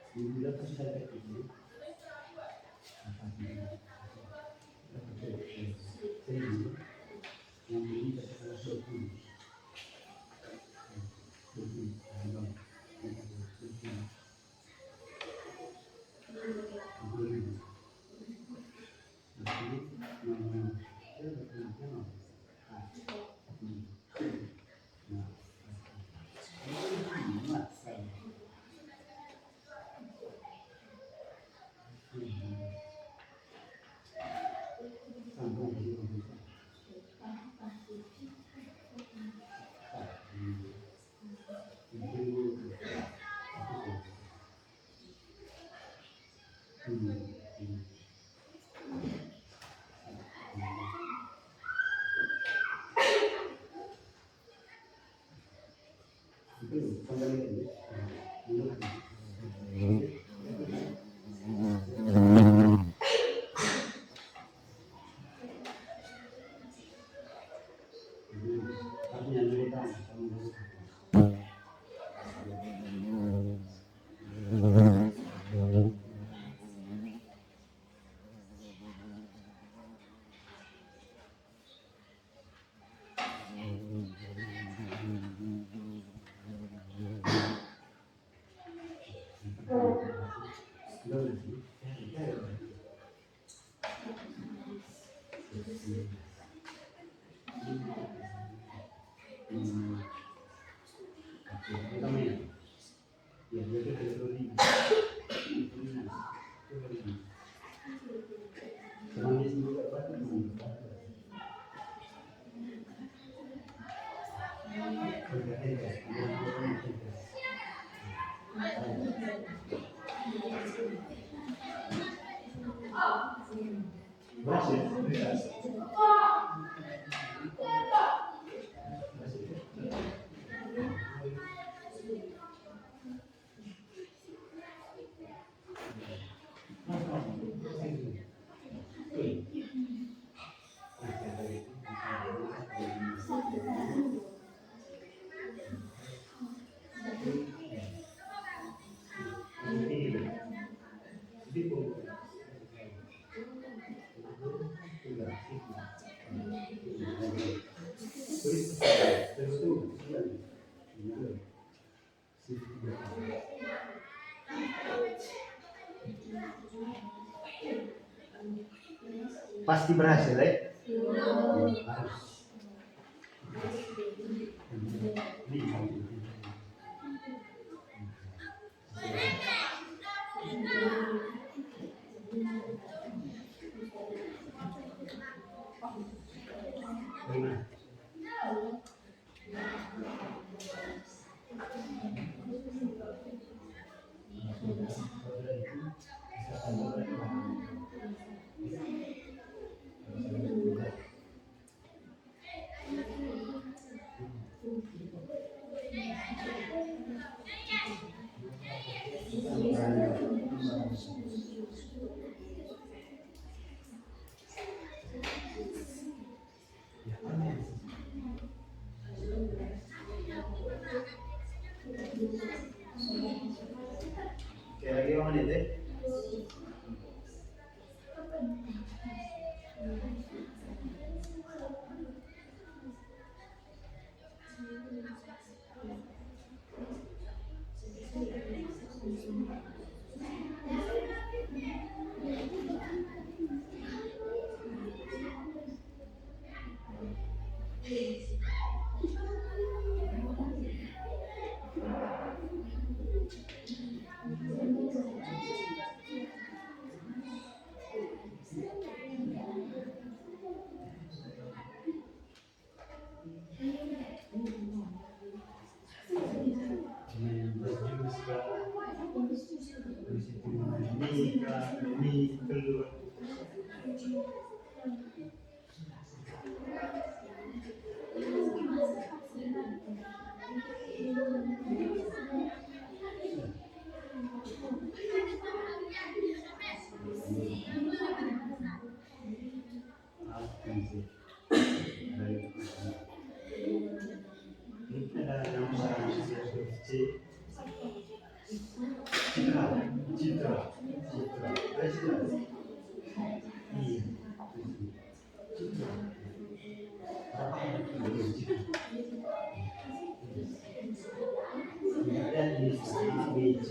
Speaker 1: Bila pasti saya ini. Yang ini adalah suatu pasti berhasil ya. Oke, lagi berapa menit ya? Ini keluar. Ini ada nama C. Citra. Indonesia BJ.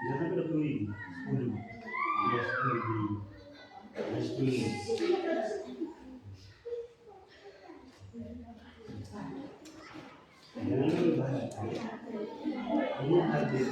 Speaker 1: Jangan ada tulis 10. Ya 10. Ya 10. Jangan lupa ini hadir.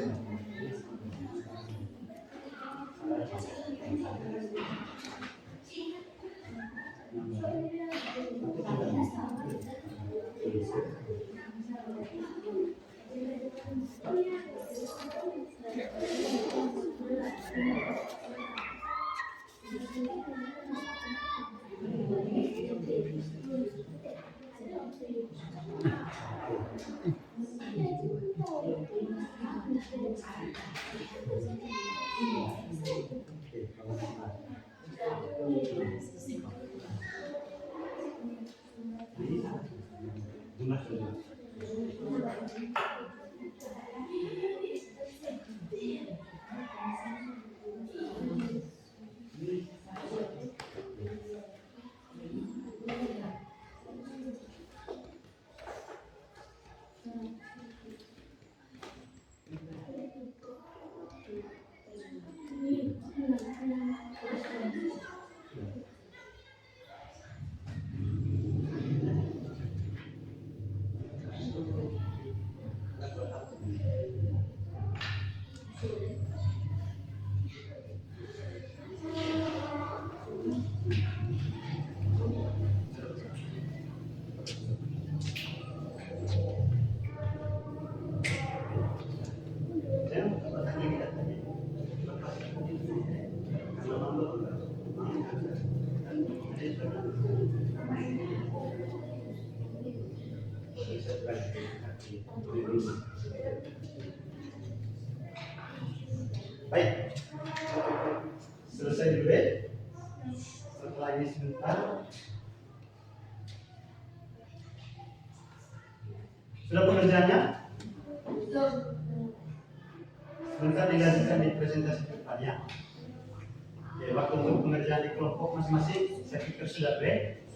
Speaker 1: Baik, selesai dulu ya. Setelah ini sebentar, sudah pengerjaannya? Sebentar dilanjutkan di presentasi depannya. Ya, waktu untuk pengerjaan di kelompok masing-masing, saya pikir sudah break.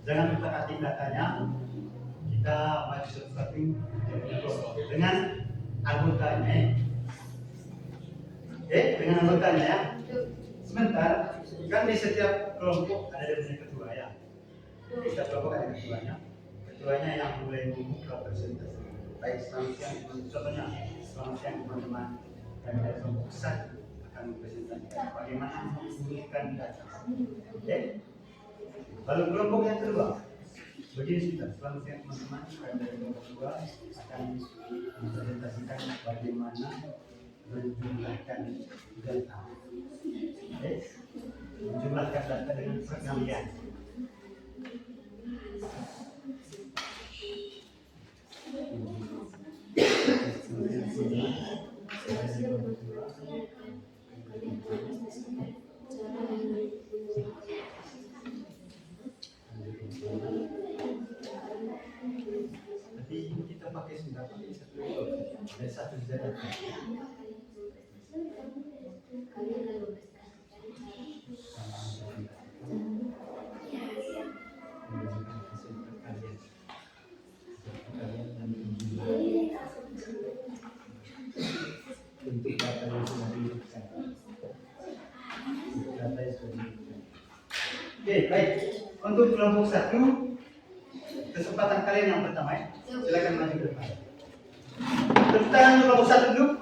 Speaker 1: Jangan lupa ketik datanya. Kita maju satu-satu dengan anggotanya. Dengan anggotanya ya. Sebentar, kan di setiap kelompok ada dari ketua ya. Di setiap kelompok ada ketuanya. Ketuanya yang mulai membuka presentasi. Baik selamat siang, contohnya selamat siang teman-teman. Kami dari kelompok besar akan mempresentasikan bagaimana mengumpulkan data. Lalu kelompok yang kedua, begini sudah selamat siang teman-teman. Kami dari kelompok kedua akan mempresentasikan bagaimana menjumlahkan data. Menjumlahkan data dengan perkalian. pakai sudah pakai satu itu. Ada satu zat.
Speaker 3: Kalian lalu
Speaker 1: Untuk data yang sudah diberikan. Untuk data yang sudah diberikan. Oke, baik. Untuk kelompok 1, kesempatan kalian yang pertama ya. Silakan maju ke depan. Tepuk tangan untuk kelompok 1 dulu.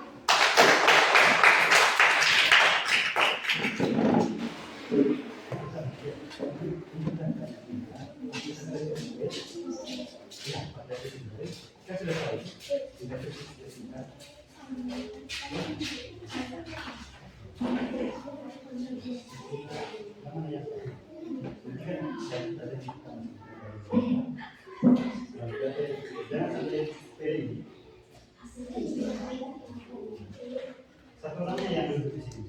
Speaker 1: Ya, pada hari kita sudah tahu. Sudah singkat. Satu orangnya yang duduk di sini.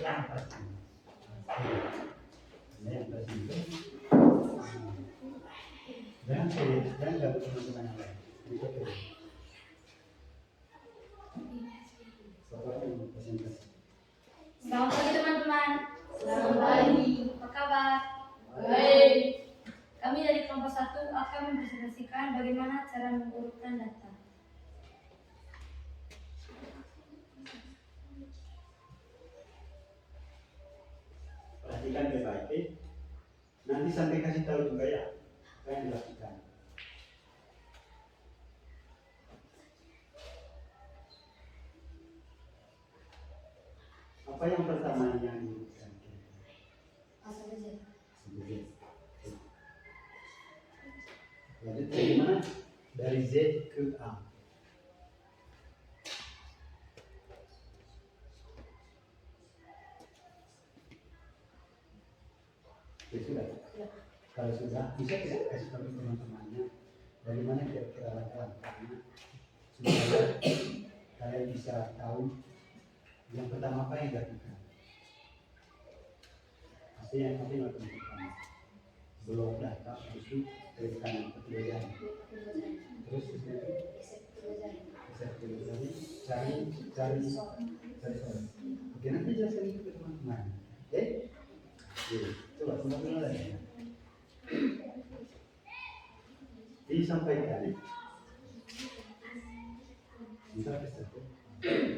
Speaker 1: Yang pasti. Yang pasti. Jangan pilih, jangan gabung teman-teman yang lain. Bisa pilih. Satu orang yang presentasi.
Speaker 2: Selamat pagi teman-teman.
Speaker 3: Selamat pagi.
Speaker 2: Apa kabar?
Speaker 3: Baik.
Speaker 2: Kami dari kelompok 1 akan mempresentasikan bagaimana cara mengurutkan data.
Speaker 1: Perhatikan baik-baik. Nanti sampai kasih tahu juga ya apa yang dilakukan. Apa yang pertama yang dilakukan?
Speaker 3: Asal saja.
Speaker 1: Lanjut dari mana? Dari Z ke A. Ya, sudah. Kalau sudah, bisa tidak kasih tahu teman-temannya dari mana kira-kira langkah-langkahnya supaya kalian bisa tahu yang pertama apa yang dilakukan. Pasti yang lakukan belum data itu berikan yang kedua terus cari soal. Oke, nanti jelaskan itu ke teman-teman. Oke? Coba teman-teman lagi. Disampaikan bisa satu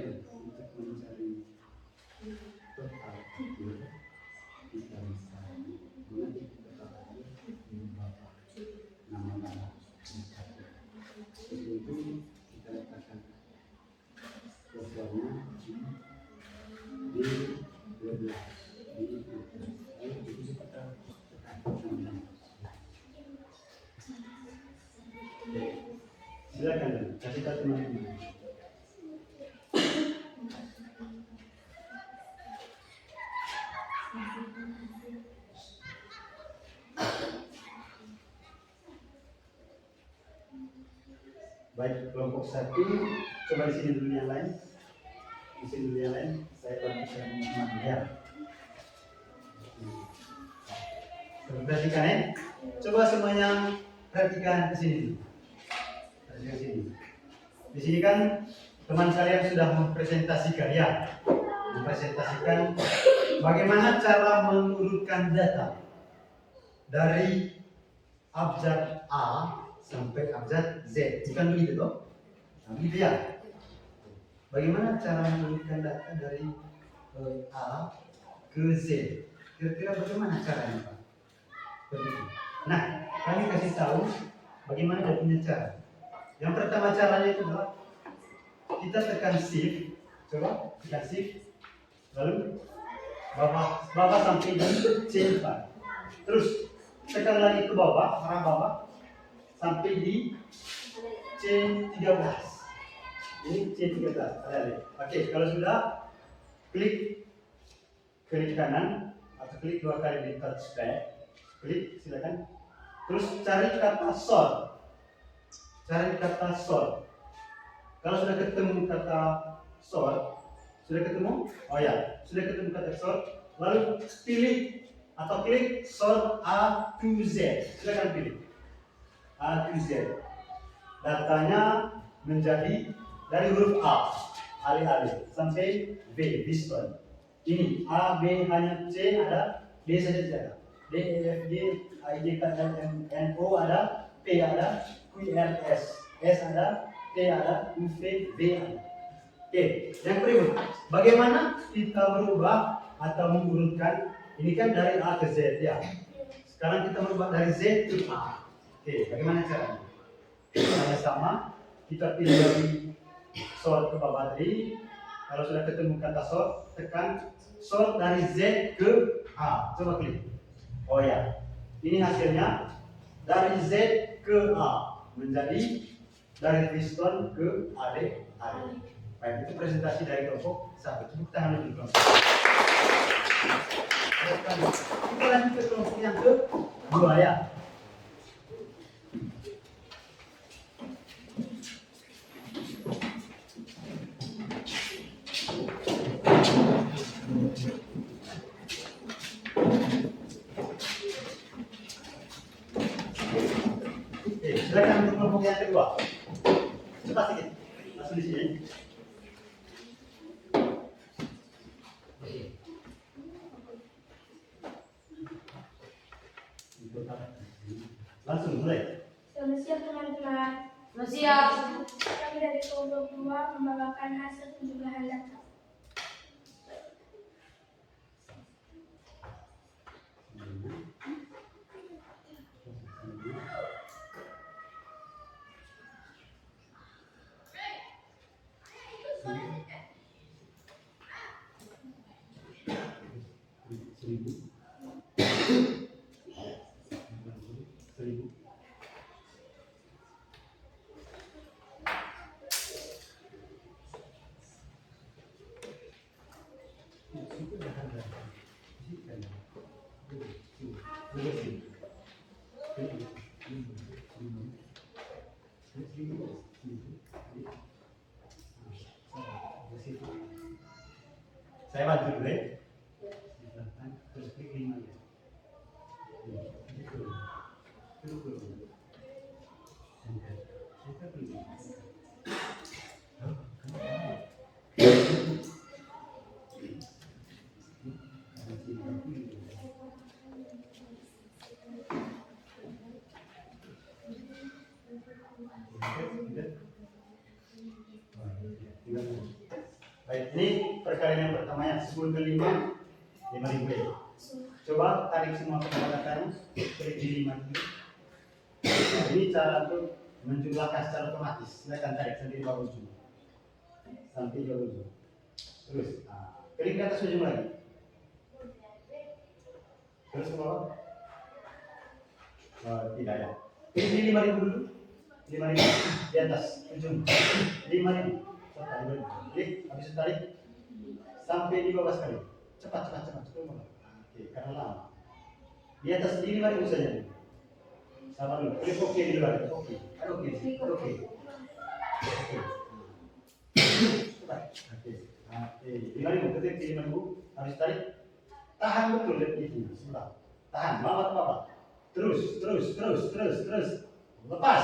Speaker 1: untuk mencari total kita bisa mengaji total nama itu kita letakkan kursornya di 12 itu kita silakan kasih tahu teman-teman. Baik, kelompok 1 coba di sini dulu yang lain. Di sini dulu yang lain. Saya bantu teman-teman ya. Perhatikan ya. Coba semuanya perhatikan ke sini. Perhatikan sini. Di sini kan teman kalian sudah mempresentasikan ya. Mempresentasikan bagaimana cara mengurutkan data dari abjad A sampai abjad Z. Bukan begitu toh? Nah, begitu ya. Bagaimana cara mengurutkan data dari A ke Z? Kira-kira bagaimana caranya, Pak? Begitu. Nah, kami kasih tahu bagaimana dia punya cara. Yang pertama caranya itu adalah kita tekan shift. Coba tekan shift. Lalu bawah sampai di C4. Terus tekan lagi ke bawah, arah bawah sampai di C13. Ini C13. Oke, kalau sudah klik kanan atau klik 2 kali di touchpad. Klik, silakan. Terus cari kata sort. Cari kata sort. Kalau sudah ketemu kata sort, sudah ketemu? Oh ya, sudah ketemu kata sort. Lalu pilih atau klik sort A to Z. Silakan pilih A to Z. Datanya menjadi dari huruf A, alih-alih sampai B, Biston. Ini A, B hanya C ada, D saja tidak ada. D, E, F, G, I, J, K, L, M, N, O ada, P ada, Q, R, S, S ada, T ada, U, V, B ada. Oke, yang berikut, bagaimana kita merubah atau mengurutkan? Ini kan dari A ke Z ya. Sekarang kita merubah dari Z ke A. Oke, bagaimana caranya? Caranya sama, kita pilih dari sort ke bawah tadi. Kalau sudah ketemu kata sort, tekan sort dari Z ke A. Coba klik. Oh ya, ini hasilnya dari Z ke A menjadi dari piston ke AD. Baik, itu presentasi dari kelompok 1. Tepuk tangan untuk kelompok. Kita lanjut ke kelompok yang kedua ya. Oke, silakan untuk kelompok yang kedua. Cepat sedikit. Langsung di sini. Langsung mulai.
Speaker 2: Selamat siang teman-teman.
Speaker 3: Selamat siang.
Speaker 2: Kami dari kelompok 2 membawakan hasil penjumlahan data.
Speaker 1: Saya bantu dulu ya. Terus klik 5 ya. Baik, ini perkalian yang pertamanya 10 ke 5, 5.000 ya. Coba tarik semua kata-katanya, klik di 5 dulu. Nah, ini cara untuk menjumlahkan secara otomatis. Silakan tarik sampai di bawah ujung. Sampai di bawah ujung. Terus, klik di atas ujung lagi. Terus ke bawah. Tidak ya. Klik di 5.000 dulu. 5.000 di atas ujung. 5.000. Klik, habis itu tarik sampai di bawah sekali. Cepat. Oke, karena lama. Di atas di 5.000 saja. Sabar dulu. Klik oke dulu lagi. Oke. Oke. Cepat. Oke. 5.000, ketik di 5.000. Habis tarik. Tahan betul itu. Sebentar. Tahan. Bawah. Terus. Lepas.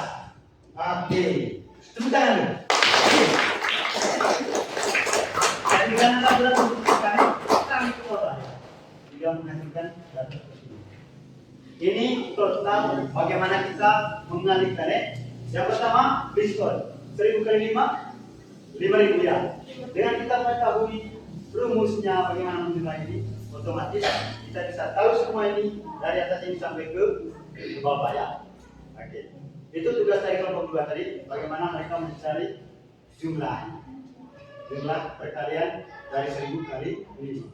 Speaker 1: Oke. Tepuk tangan dulu. Jika Anda berada di kota, jika menghasilkan data seperti ini. Ini total bagaimana kita mengalihkan ya. Yang pertama, piston 1000 kali 5, 5.000 ya. Dengan kita mengetahui rumusnya bagaimana menjumlah ini, otomatis kita bisa tahu semua ini dari atas ini sampai ke bawah ya. Oke. Itu tugas dari kelompok 2 tadi, bagaimana mereka mencari jumlah perkalian dari 1000 kali 5,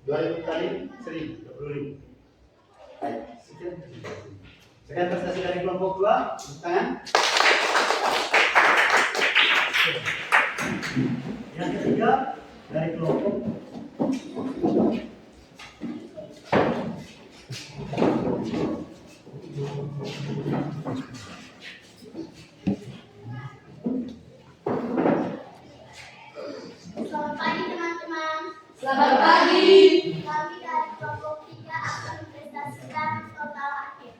Speaker 1: 2000 kali 1000, 20.000. Baik, sekian prestasi dari kelompok 2. Tepuk tangan. Yang ketiga dari kelompok
Speaker 4: Selamat pagi teman-teman.
Speaker 3: Selamat pagi.
Speaker 4: Kami dari kelompok 3 akan mempresentasikan total akhir.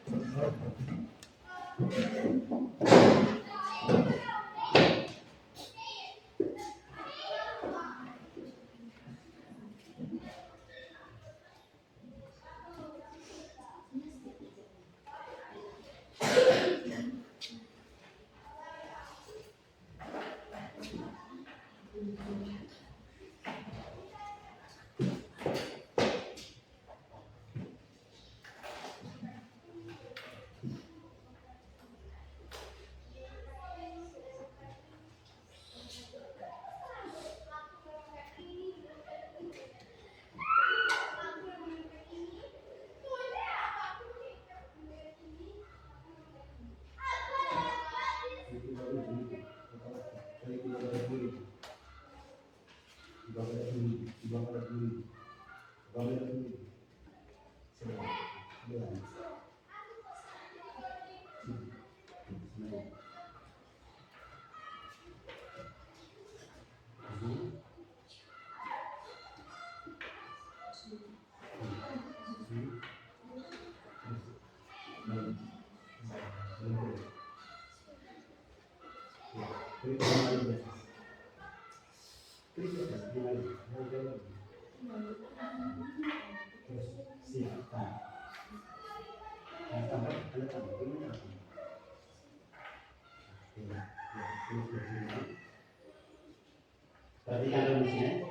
Speaker 1: Perhatikan rumusnya.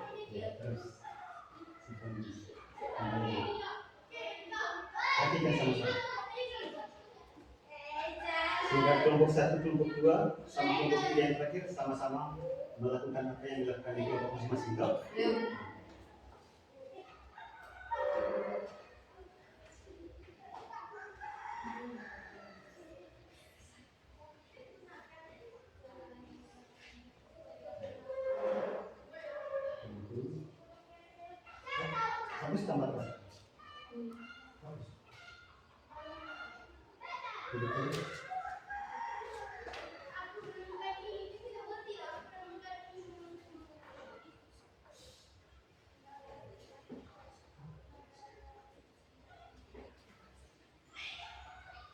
Speaker 1: Terus perhatikan sama-sama. Sehingga kelompok 1, kelompok 2, sama kelompok 3 yang terakhir sama-sama melakukan apa yang dilakukan di kelompok masing-masing. Habis tambah berapa?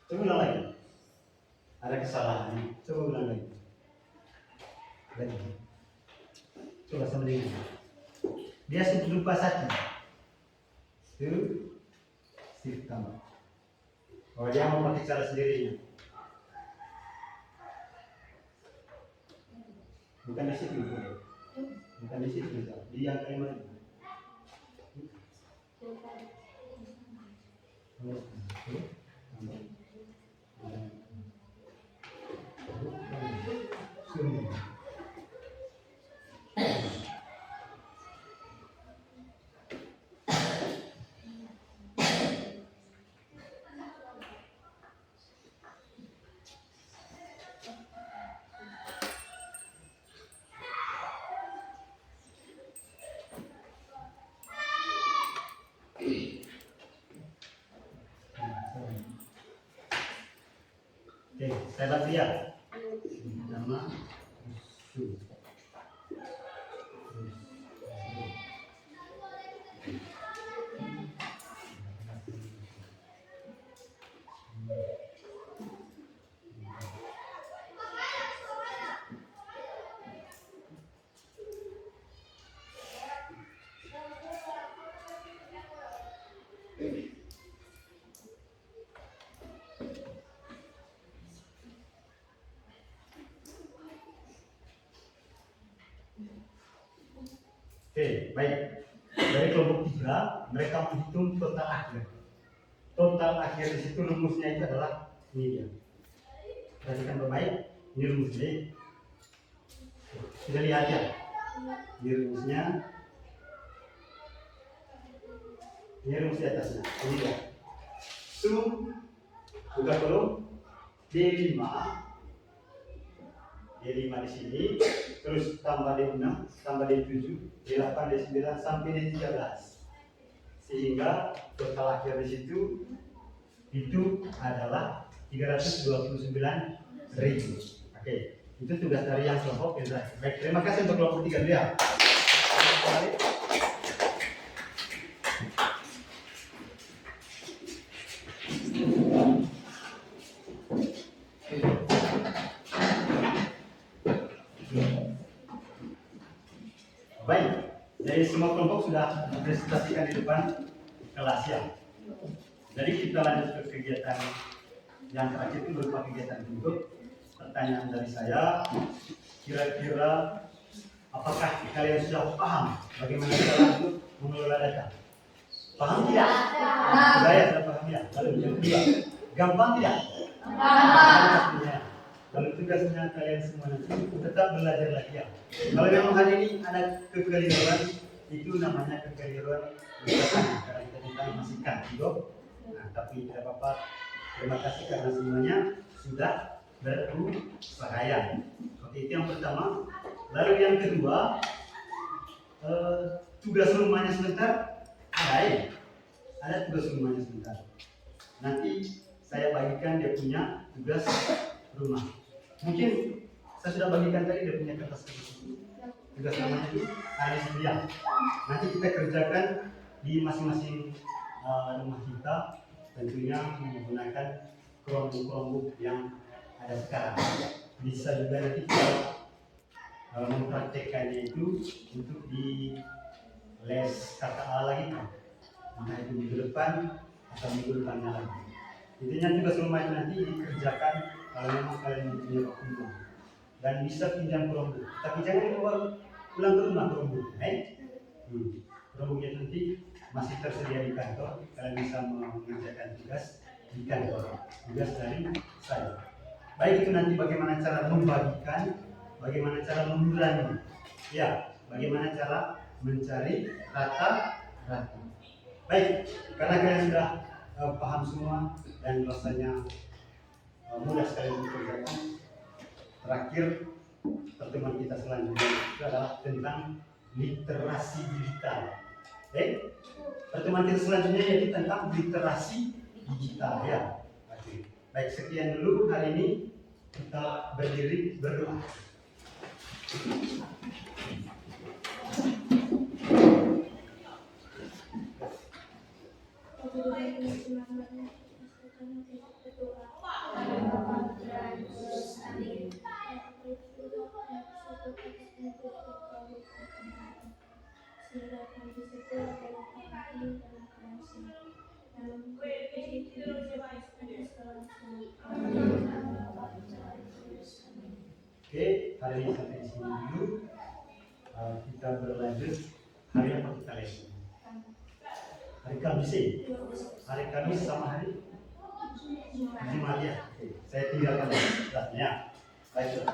Speaker 1: Coba ulang lagi. Ada kesalahan. Coba ulang lagi. Lagi. Coba sama dengan. Dia sudah lupa satu. Itu shift tambah. Oh, dia mau pakai cara sendirinya. Bukan di situ. Bukan di situ. Di yang kelima. Oke, saya bantu ya. Nama Su. Oke, baik. Dari kelompok 3, mereka menghitung total akhir. Total akhir di situ rumusnya itu adalah ini dia. Perhatikan baik, ini rumusnya. Sudah lihat ya? Ini rumusnya. Ini rumus di atasnya. Ini dia. Sum buka kolom D5. D5 di sini, terus tambah D6, tambah D7, D8, D9 sampai D13. Sehingga total akhir di situ itu adalah 329.000. Oke, itu tugas dari yang kelompok yang terakhir. Baik, terima kasih untuk kelompok 3 dulu ya. Baik, jadi semua kelompok sudah dipresentasikan di depan kelas ya. Jadi kita lanjut ke kegiatan yang terakhir itu berupa kegiatan bentuk. Pertanyaan dari saya, kira-kira Apakah kalian sudah paham bagaimana cara untuk mengelola data? Paham tidak? Saya sudah paham ya. Lalu yang kedua, gampang tidak? Gampang. Lalu tugasnya kalian semua nanti tetap belajar lagi ya. Kalau memang hari ini ada kekeliruan, itu namanya kekeliruan karena kita tidak masihkan, gitu. Nah, tapi tidak apa-apa. Terima kasih karena semuanya sudah berusaha. Oke, itu yang pertama. Lalu yang kedua, tugas rumahnya sebentar ada ya? Ada tugas rumahnya sebentar. Nanti saya bagikan dia punya tugas rumah. Mungkin saya sudah bagikan tadi dia punya kertas tugas rumahnya itu hari sekian. Nanti kita kerjakan di masing-masing rumah kita, tentunya menggunakan Chromebook yang ada sekarang. Bisa juga nanti kita mempraktekannya itu untuk di les KKA lagi, entah itu minggu depan atau minggu depannya lagi. Intinya tugas rumah itu nanti dikerjakan kalau memang kalian punya waktu dan bisa pinjam Chromebook. Tapi jangan bawa pulang ke rumah Chromebook, Chromebooknya nanti masih tersedia di kantor. Kalian bisa mengerjakan tugas di kantor, tugas dari saya. Baik, itu nanti bagaimana cara membagikan, bagaimana cara mengurangi, ya, bagaimana cara mencari rata-rata. Baik, karena kalian sudah paham semua dan rasanya mudah sekali dikerjakan. Terakhir, pertemuan kita selanjutnya adalah tentang literasi digital. Pertemuan kita selanjutnya yaitu tentang literasi digital, ya. Baik, sekian dulu hari ini. Kita berdiri berdoa. Oke, hari ini sampai di sini dulu. Kita berlanjut hari apa kita les? Hari Kamis. Hari Kamis sama hari Jumat ya. Saya tinggalkan ya. Baik,